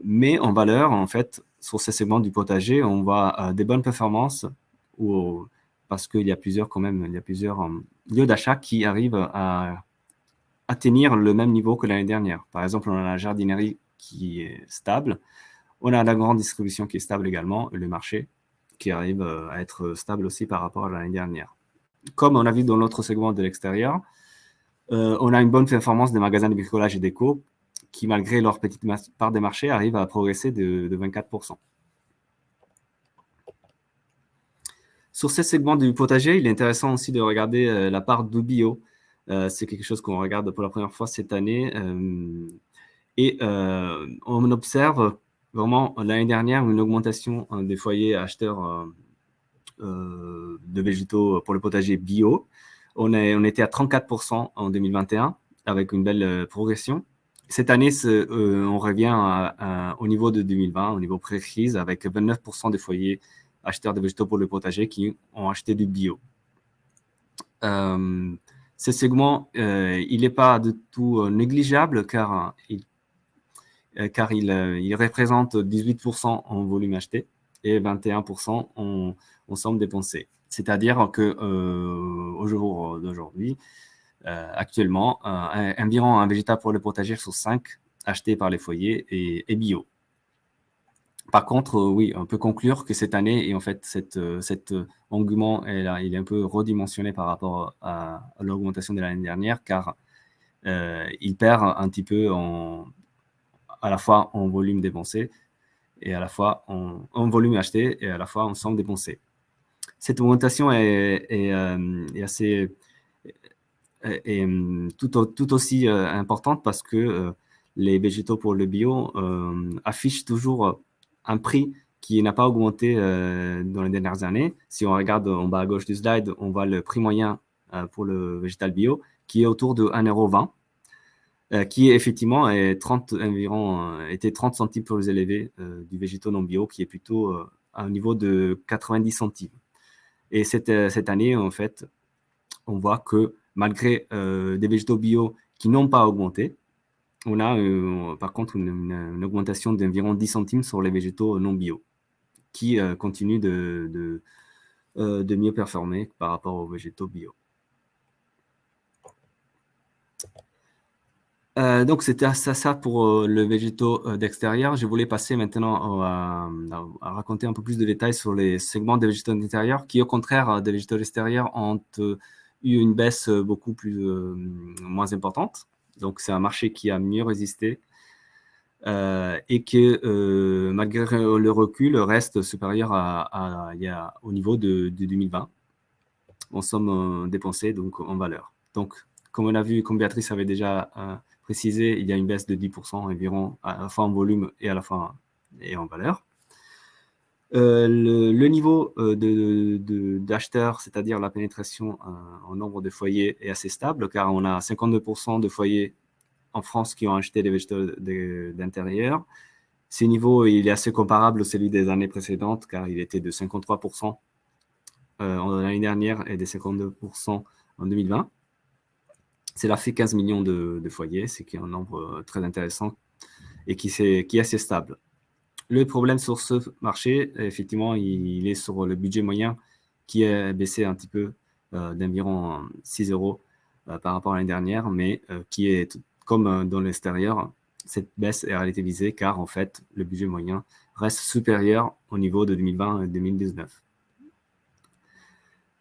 Mais en valeur, en fait, sur ces segments du potager, on voit des bonnes performances parce qu'il y a plusieurs lieux d'achat qui arrivent à tenir le même niveau que l'année dernière. Par exemple, on a la jardinerie qui est stable, on a la grande distribution qui est stable également, et le marché qui arrive à être stable aussi par rapport à l'année dernière. Comme on a vu dans l'autre segment de l'extérieur, on a une bonne performance des magasins de bricolage et déco qui, malgré leur petite part des marchés, arrivent à progresser de 24%. Sur ces segments du potager, il est intéressant aussi de regarder la part du bio. C'est quelque chose qu'on regarde pour la première fois cette année. Et on observe vraiment l'année dernière une augmentation des foyers acheteurs de végétaux pour le potager bio. On était à 34% en 2021 avec une belle progression. Cette année, on revient au niveau de 2020, au niveau pré-crise, avec 29% des foyers acheteurs de végétaux pour le potager qui ont acheté du bio. Ce segment, il n'est pas du tout négligeable car il représente 18% en volume acheté et 21% en somme dépensée. C'est-à-dire qu'au jour d'aujourd'hui, actuellement, environ un végétal pour le potager sur 5 achetés par les foyers est bio. Par contre, oui, on peut conclure que cette année, et en fait, cet engouement, il est un peu redimensionné par rapport à l'augmentation de l'année dernière, car il perd un petit peu à la fois en volume dépensé, et à la fois en volume acheté, et à la fois en somme dépensée. Cette augmentation est assez tout aussi importante parce que les végétaux pour le bio affichent toujours un prix qui n'a pas augmenté dans les dernières années. Si on regarde en bas à gauche du slide, on voit le prix moyen pour le végétal bio qui est autour de 1,20 €, qui est effectivement était 30 centimes plus élevé du végétal non bio, qui est plutôt à un niveau de 90 centimes. Et cette année, en fait, on voit que malgré des végétaux bio qui n'ont pas augmenté, on a par contre une augmentation d'environ 10 centimes sur les végétaux non bio, qui continuent de mieux performer par rapport aux végétaux bio. Donc, c'était ça pour le végétaux d'extérieur. Je voulais passer maintenant à raconter un peu plus de détails sur les segments des végétaux d'intérieur qui, au contraire des végétaux d'extérieur, ont eu une baisse beaucoup moins importante. Donc, c'est un marché qui a mieux résisté et que, malgré le recul, reste supérieur au niveau de 2020 en somme dépensée, donc en valeur. Donc, comme on a vu, comme Béatrice avait déjà précisé, il y a une baisse de 10% environ, à la fois en volume et à la fois en valeur. Le niveau d'acheteurs, c'est-à-dire la pénétration en nombre de foyers, est assez stable, car on a 52% de foyers en France qui ont acheté des végétaux d'intérieur. Ce niveau, il est assez comparable à celui des années précédentes, car il était de 53% l'année dernière et de 52% en 2020. Cela fait 15 millions de foyers, ce qui est un nombre très intéressant et qui est assez stable. Le problème sur ce marché, effectivement, il est sur le budget moyen qui a baissé un petit peu d'environ 6 € par rapport à l'année dernière, mais qui est, comme dans l'extérieur, cette baisse est relativisée car en fait, le budget moyen reste supérieur au niveau de 2020 et 2019.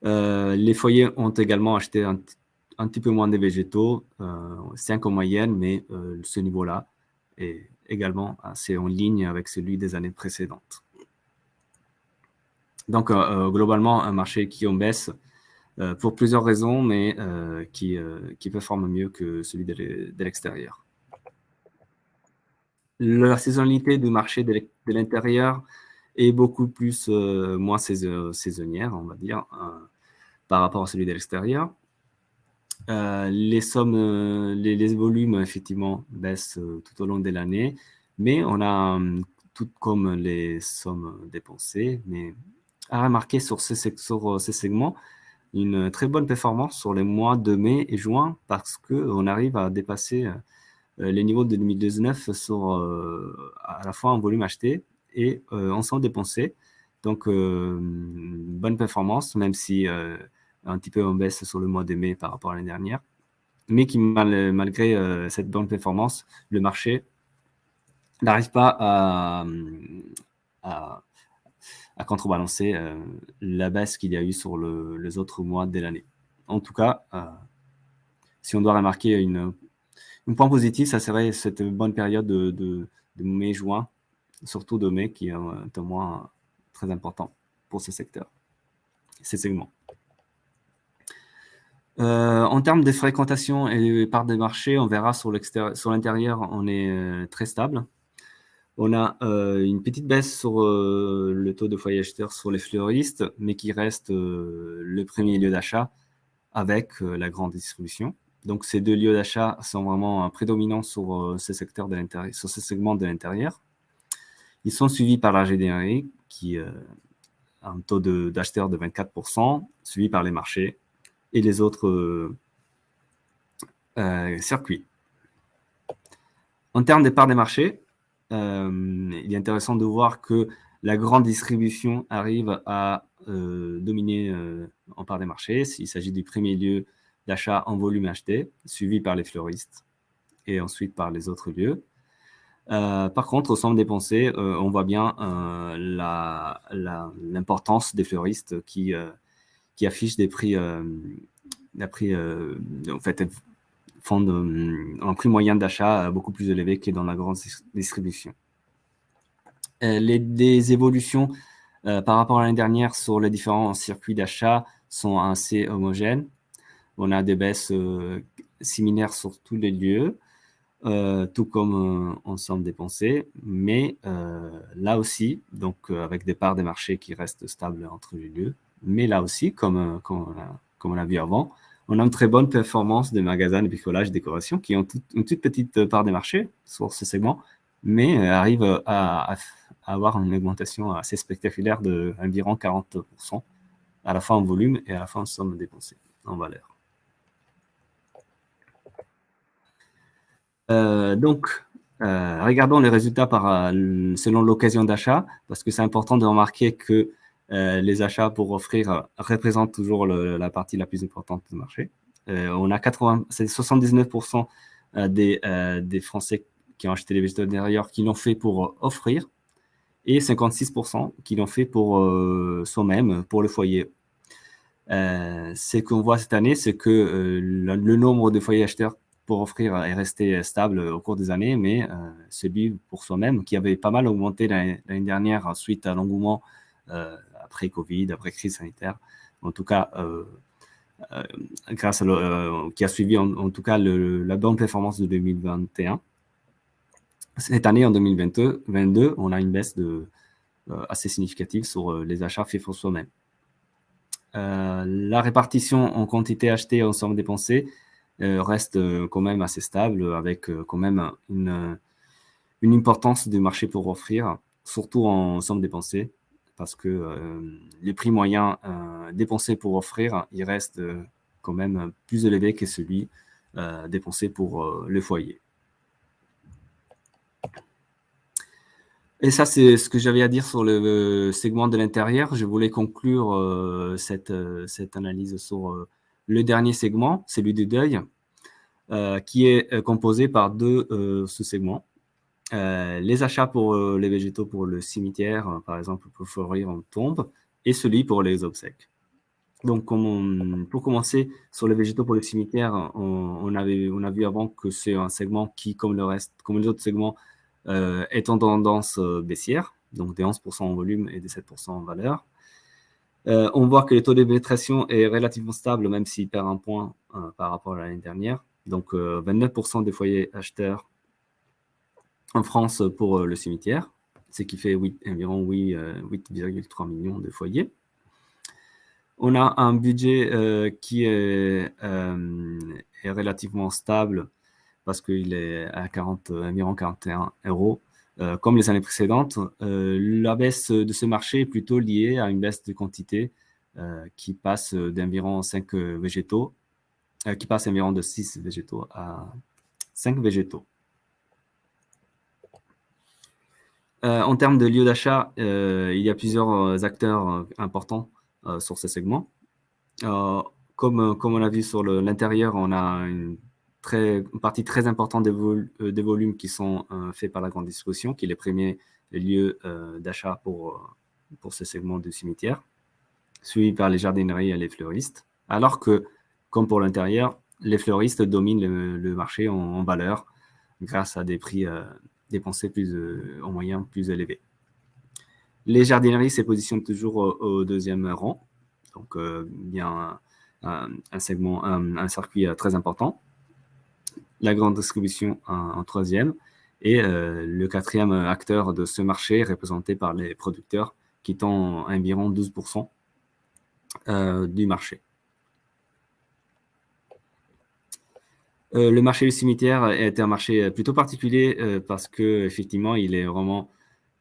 Les foyers ont également acheté un petit peu moins de végétaux, 5 en moyenne, mais ce niveau-là est également assez en ligne avec celui des années précédentes. Donc, globalement, un marché qui en baisse pour plusieurs raisons, mais qui performe mieux que celui de l'extérieur. La saisonnalité du marché de l'intérieur est beaucoup plus moins saisonnière, on va dire, par rapport à celui de l'extérieur. Les volumes, effectivement, baissent tout au long de l'année, mais on a, tout comme les sommes dépensées, mais à remarquer sur ces segments, une très bonne performance sur les mois de mai et juin, parce qu'on arrive à dépasser les niveaux de 2019 à la fois en volume acheté et en somme dépensée. Donc, bonne performance, même si un petit peu en baisse sur le mois de mai par rapport à l'année dernière, mais qui, malgré cette bonne performance, le marché n'arrive pas à contrebalancer la baisse qu'il y a eu sur les autres mois de l'année. En tout cas, si on doit remarquer un point positif, ça serait cette bonne période de mai-juin, surtout de mai, qui est un mois très important pour ce secteur, ces segments. En termes de fréquentation et part des marchés, on verra sur l'intérieur, on est très stable. On a une petite baisse sur le taux de foyers acheteurs sur les fleuristes, mais qui reste le premier lieu d'achat avec la grande distribution. Donc, ces deux lieux d'achat sont vraiment prédominants sur ce secteur de l'intérieur, sur ce segment de l'intérieur. Ils sont suivis par la GDRI, qui a un taux d'acheteurs de 24%, suivi par les marchés et les autres circuits. En termes des parts des marchés, il est intéressant de voir que la grande distribution arrive à dominer en part des marchés. Il s'agit du premier lieu d'achat en volume acheté, suivi par les fleuristes et ensuite par les autres lieux. Par contre, au somme dépensé, on voit bien l'importance des fleuristes qui affichent des prix, en fait, font un prix moyen d'achat beaucoup plus élevé que dans la grande distribution. Les évolutions par rapport à l'année dernière sur les différents circuits d'achat sont assez homogènes. On a des baisses similaires sur tous les lieux, tout comme en somme dépensée, mais là aussi, donc avec des parts des marchés qui restent stables entre les lieux, mais là aussi, comme on l'a vu avant, on a une très bonne performance des magasins de bricolage et décoration qui ont une toute petite part des marchés sur ce segment, mais arrivent à avoir une augmentation assez spectaculaire d'environ 40%, à la fois en volume et à la fois en somme dépensée, en valeur. Donc, regardons les résultats selon l'occasion d'achat, parce que c'est important de remarquer que les achats pour offrir représentent toujours la partie la plus importante du marché. On a 79% des Français qui ont acheté des végétaux d'intérieur qui l'ont fait pour offrir et 56% qui l'ont fait pour soi-même, pour le foyer. Ce qu'on voit cette année, c'est que le nombre de foyers acheteurs pour offrir est resté stable au cours des années, mais celui pour soi-même, qui avait pas mal augmenté l'année dernière suite à l'engouement après Covid, après crise sanitaire, en tout cas, grâce à qui a suivi en tout cas la bonne performance de 2021. Cette année, en 2022, on a une baisse assez significative sur les achats faits pour soi-même. La répartition en quantité achetée et en somme dépensée reste quand même assez stable, avec quand même une importance du marché pour offrir, surtout en somme dépensée, parce que les prix moyens dépensés pour offrir, il reste quand même plus élevé que celui dépensé pour le foyer. Et ça, c'est ce que j'avais à dire sur le segment de l'intérieur. Je voulais conclure cette analyse sur le dernier segment, celui du deuil, qui est composé par deux sous-segments. Les achats pour les végétaux pour le cimetière, par exemple, pour fleurir en tombe, et celui pour les obsèques. Donc, pour commencer, sur les végétaux pour le cimetière, on a vu avant que c'est un segment qui, comme les autres segments, est en tendance baissière, donc des 11% en volume et des 7% en valeur. On voit que le taux de pénétration est relativement stable, même s'il perd un point par rapport à l'année dernière. Donc, 29% des foyers acheteurs en France pour le cimetière, ce qui fait environ 8,3 millions de foyers. On a un budget qui est relativement stable parce qu'il est à environ 41 €. Comme les années précédentes, la baisse de ce marché est plutôt liée à une baisse de quantité qui passe d'environ 5 végétaux, qui passe environ de 6 végétaux à 5 végétaux. En termes de lieu d'achat, il y a plusieurs acteurs importants sur ce segment. Comme on a vu sur l'intérieur, on a une partie très importante des volumes qui sont faits par la grande distribution, qui est les premiers lieux d'achat pour ce segment du cimetière, suivi par les jardineries et les fleuristes, alors que, comme pour l'intérieur, les fleuristes dominent le marché en valeur grâce à des prix dépensés en moyenne plus élevés. Les jardineries se positionnent toujours au deuxième rang, donc bien un segment, un circuit très important. La grande distribution en troisième, et le quatrième acteur de ce marché représenté par les producteurs qui ont environ 12% du marché. Le marché du cimetière est un marché plutôt particulier parce qu'effectivement, il est vraiment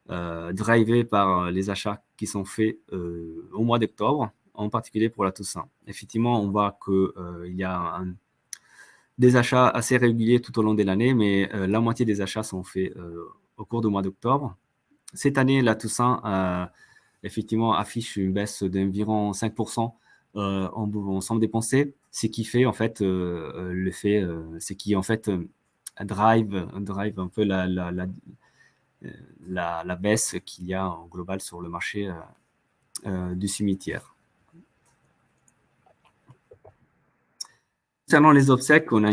drivé par les achats qui sont faits au mois d'octobre, en particulier pour la Toussaint. Effectivement, on voit qu'il y a des achats assez réguliers tout au long de l'année, mais la moitié des achats sont faits au cours du mois d'octobre. Cette année, la Toussaint, effectivement, affiche une baisse d'environ 5% en somme dépensée, ce qui fait, en fait, ce qui, en fait, drive un peu la baisse qu'il y a en global sur le marché du cimetière. Concernant les obsèques, on a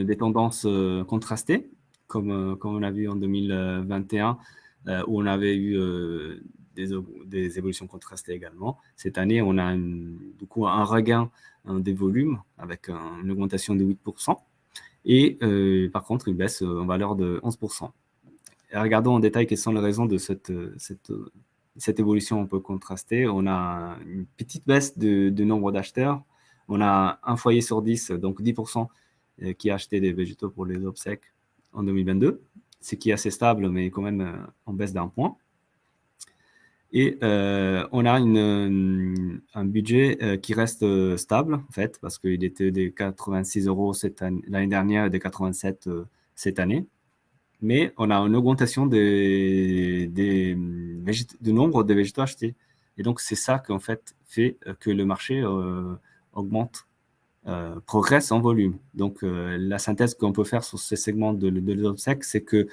des tendances contrastées, comme on a vu en 2021, où on avait eu des évolutions contrastées également. Cette année, on a du coup un regain des volumes avec une augmentation de 8%, et par contre une baisse en valeur de 11%. Et regardons en détail quelles sont les raisons de cette évolution un peu contrastée. On a une petite baisse de nombre d'acheteurs. On a un foyer sur 10, donc 10%, qui a acheté des végétaux pour les obsèques en 2022, ce qui est assez stable, mais quand même en baisse d'un point. Et on a un budget qui reste stable, en fait, parce qu'il était de 86 € l'année dernière et de 87 cette année. Mais on a une augmentation du nombre de végétaux achetés. Et donc, c'est ça qui, en fait, fait que le marché augmente, progresse en volume. Donc, la synthèse qu'on peut faire sur ce segment de l'obsèque, c'est que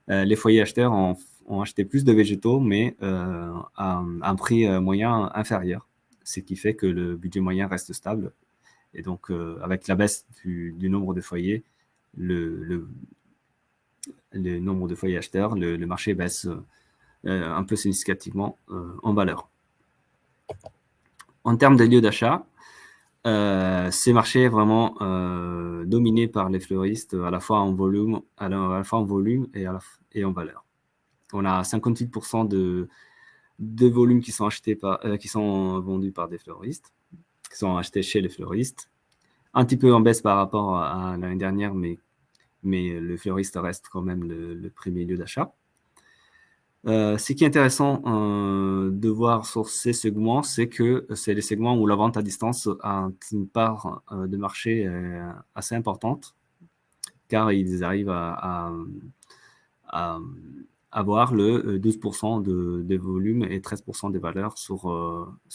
les foyers acheteurs ont acheté plus de végétaux, mais à un prix moyen inférieur, ce qui fait que le budget moyen reste stable. Et donc, avec la baisse du nombre de foyers, le nombre de foyers acheteurs, le marché baisse un peu significativement en valeur. En termes de lieux d'achat, ces marchés sont vraiment dominés par les fleuristes à la fois en volume, et en valeur. On a 58% de volumes qui sont vendus par des fleuristes, qui sont achetés chez les fleuristes. Un petit peu en baisse par rapport à l'année dernière, mais le fleuriste reste quand même le premier lieu d'achat. Ce qui est intéressant de voir sur ces segments, c'est que c'est les segments où la vente à distance a une part de marché assez importante, car ils arrivent à avoir le 12% des volumes et 13% des valeurs sur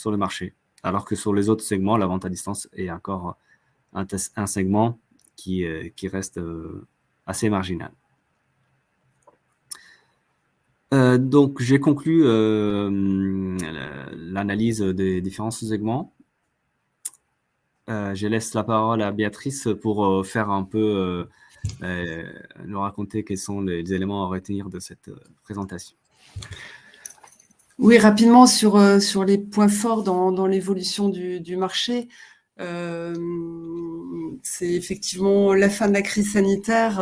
le marché. Alors que sur les autres segments, la vente à distance est encore un segment qui reste assez marginal. Donc, j'ai conclu l'analyse des différents segments. Je laisse la parole à Béatrice pour faire un peu nous raconter quels sont les éléments à retenir de cette présentation. Oui, rapidement sur les points forts dans l'évolution du marché. C'est effectivement la fin de la crise sanitaire,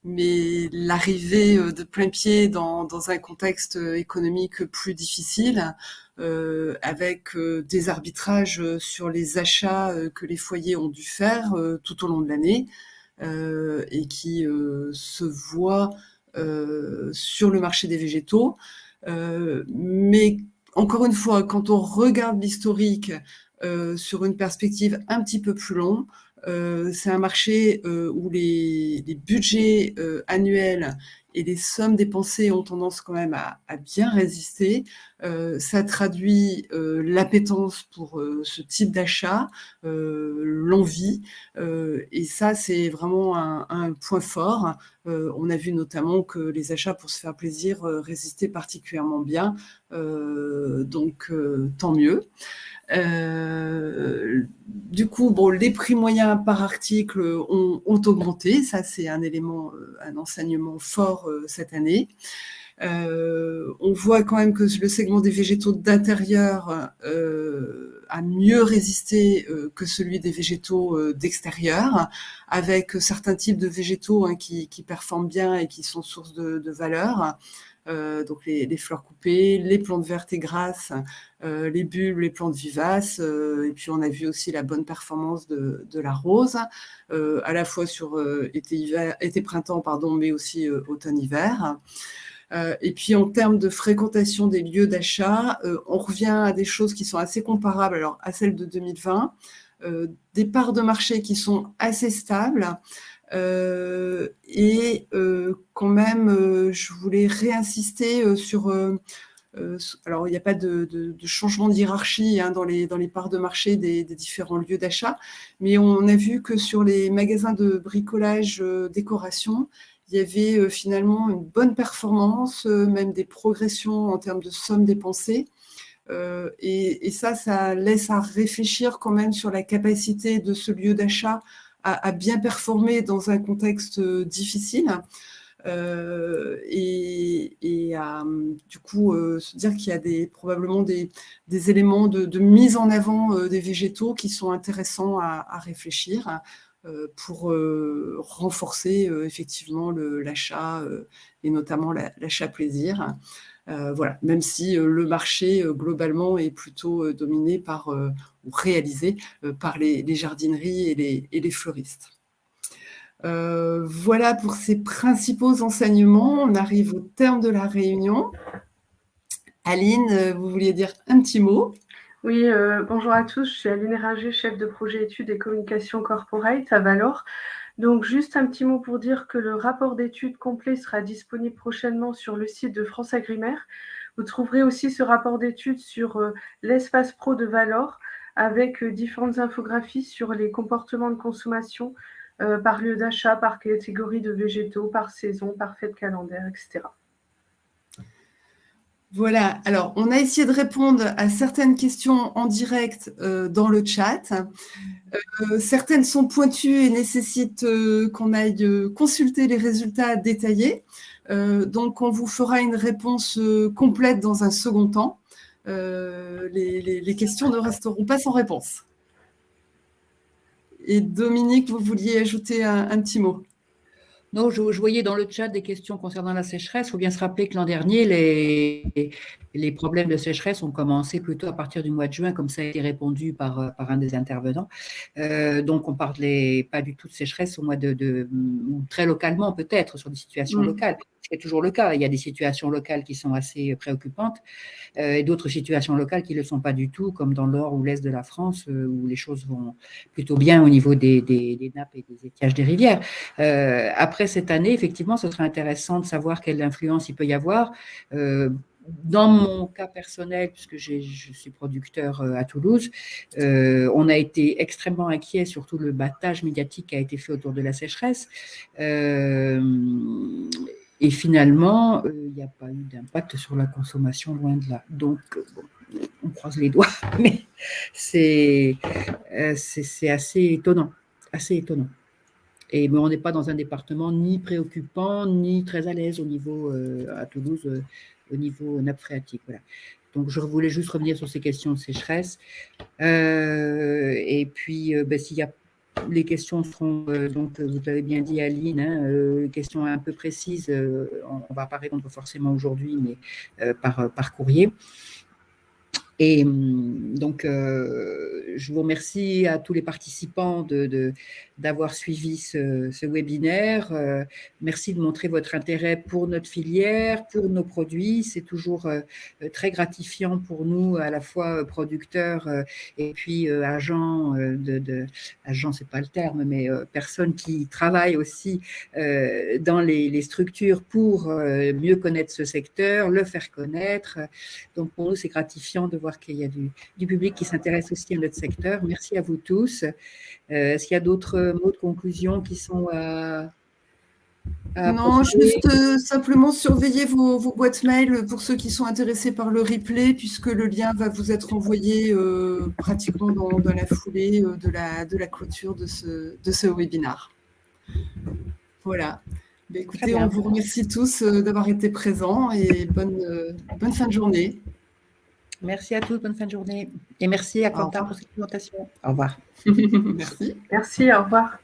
mais l'arrivée de plein pied dans un contexte économique plus difficile, avec des arbitrages sur les achats que les foyers ont dû faire tout au long de l'année, et qui se voient sur le marché des végétaux. Mais encore une fois, quand on regarde l'historique sur une perspective un petit peu plus longue, c'est un marché où les budgets annuels et les sommes dépensées ont tendance quand même à bien résister. Ça traduit l'appétence pour ce type d'achat, l'envie, et ça c'est vraiment un point fort. On a vu notamment que les achats pour se faire plaisir résistaient particulièrement bien, donc tant mieux. Du coup, bon, les prix moyens par article ont augmenté. Ça, c'est un élément, un enseignement fort cette année. On voit quand même que le segment des végétaux d'intérieur a mieux résisté que celui des végétaux d'extérieur, avec certains types de végétaux qui performent bien et qui sont source de valeur. Donc les fleurs coupées, les plantes vertes et grasses, les bulbes, les plantes vivaces, et puis on a vu aussi la bonne performance de la rose, à la fois sur été-printemps, mais aussi automne-hiver. Et puis en termes de fréquentation des lieux d'achat, on revient à des choses qui sont assez comparables alors, à celles de 2020, des parts de marché qui sont assez stables. Et quand même, je voulais réinsister sur... alors, il n'y a pas de changement de hiérarchie dans les parts de marché des différents lieux d'achat, mais on a vu que sur les magasins de bricolage, décoration, il y avait finalement une bonne performance, même des progressions en termes de sommes dépensées. Et ça laisse à réfléchir quand même sur la capacité de ce lieu d'achat à bien performer dans un contexte difficile, et à du coup se dire qu'il y a probablement des éléments de mise en avant des végétaux qui sont intéressants à réfléchir pour renforcer effectivement l'achat et notamment l'achat plaisir. Voilà, même si le marché globalement est plutôt dominé par ou réalisé par les jardineries et les fleuristes. Voilà pour ces principaux enseignements. On arrive au terme de la réunion. Aline, vous vouliez dire un petit mot? Oui, bonjour à tous, je suis Aline Ringer, chef de projet études et communication corporate à Valor. Donc, juste un petit mot pour dire que le rapport d'études complet sera disponible prochainement sur le site de France Agrimaire. Vous trouverez aussi ce rapport d'études sur l'espace pro de Valor avec différentes infographies sur les comportements de consommation par lieu d'achat, par catégorie de végétaux, par saison, par fête calendaire, etc. Voilà, alors on a essayé de répondre à certaines questions en direct dans le chat. Certaines sont pointues et nécessitent qu'on aille consulter les résultats détaillés. Donc on vous fera une réponse complète dans un second temps. Les questions ne resteront pas sans réponse. Et Dominique, vous vouliez ajouter un petit mot? Non, je voyais dans le chat des questions concernant la sécheresse. Il faut bien se rappeler que l'an dernier, les problèmes de sécheresse ont commencé plutôt à partir du mois de juin, comme ça a été répondu par un des intervenants. Donc, on ne parlait pas du tout de sécheresse au mois ou très localement peut-être, sur des situations locales. C'est toujours le cas. Il y a des situations locales qui sont assez préoccupantes et d'autres situations locales qui ne le sont pas du tout, comme dans le nord ou l'est de la France, où les choses vont plutôt bien au niveau des nappes et des étiages des rivières. Après cette année, effectivement, ce serait intéressant de savoir quelle influence il peut y avoir. Dans mon cas personnel, puisque je suis producteur à Toulouse, on a été extrêmement inquiets, surtout le battage médiatique qui a été fait autour de la sécheresse. Et finalement, il n'y a pas eu d'impact sur la consommation, loin de là. Donc, on croise les doigts, mais c'est assez étonnant, assez étonnant. Mais on n'est pas dans un département ni préoccupant, ni très à l'aise au niveau, à Toulouse, au niveau nappe phréatique. Voilà. Donc, je voulais juste revenir sur ces questions de sécheresse. Et puis, s'il y a les questions seront, donc vous l'avez bien dit Aline, questions un peu précises, on ne va pas répondre forcément aujourd'hui, mais par courrier. Et donc, je vous remercie à tous les participants d'avoir suivi ce webinaire. Merci de montrer votre intérêt pour notre filière, pour nos produits. C'est toujours très gratifiant pour nous, à la fois producteurs et puis agents, agents, c'est pas le terme, mais personnes qui travaillent aussi dans les structures pour mieux connaître ce secteur, le faire connaître. Donc, pour nous, c'est gratifiant de voir qu'il y a du public qui s'intéresse aussi à notre secteur. Merci à vous tous. Est-ce qu'il y a d'autres mots de conclusion qui sont à non, juste simplement surveiller vos boîtes mail pour ceux qui sont intéressés par le replay, puisque le lien va vous être envoyé pratiquement dans la foulée de la clôture de ce webinaire. Voilà. Écoutez, on vous remercie tous d'avoir été présents et bonne fin de journée. Merci à tous, bonne fin de journée. Et merci à Quentin pour cette présentation. Au revoir. Merci. Merci, au revoir.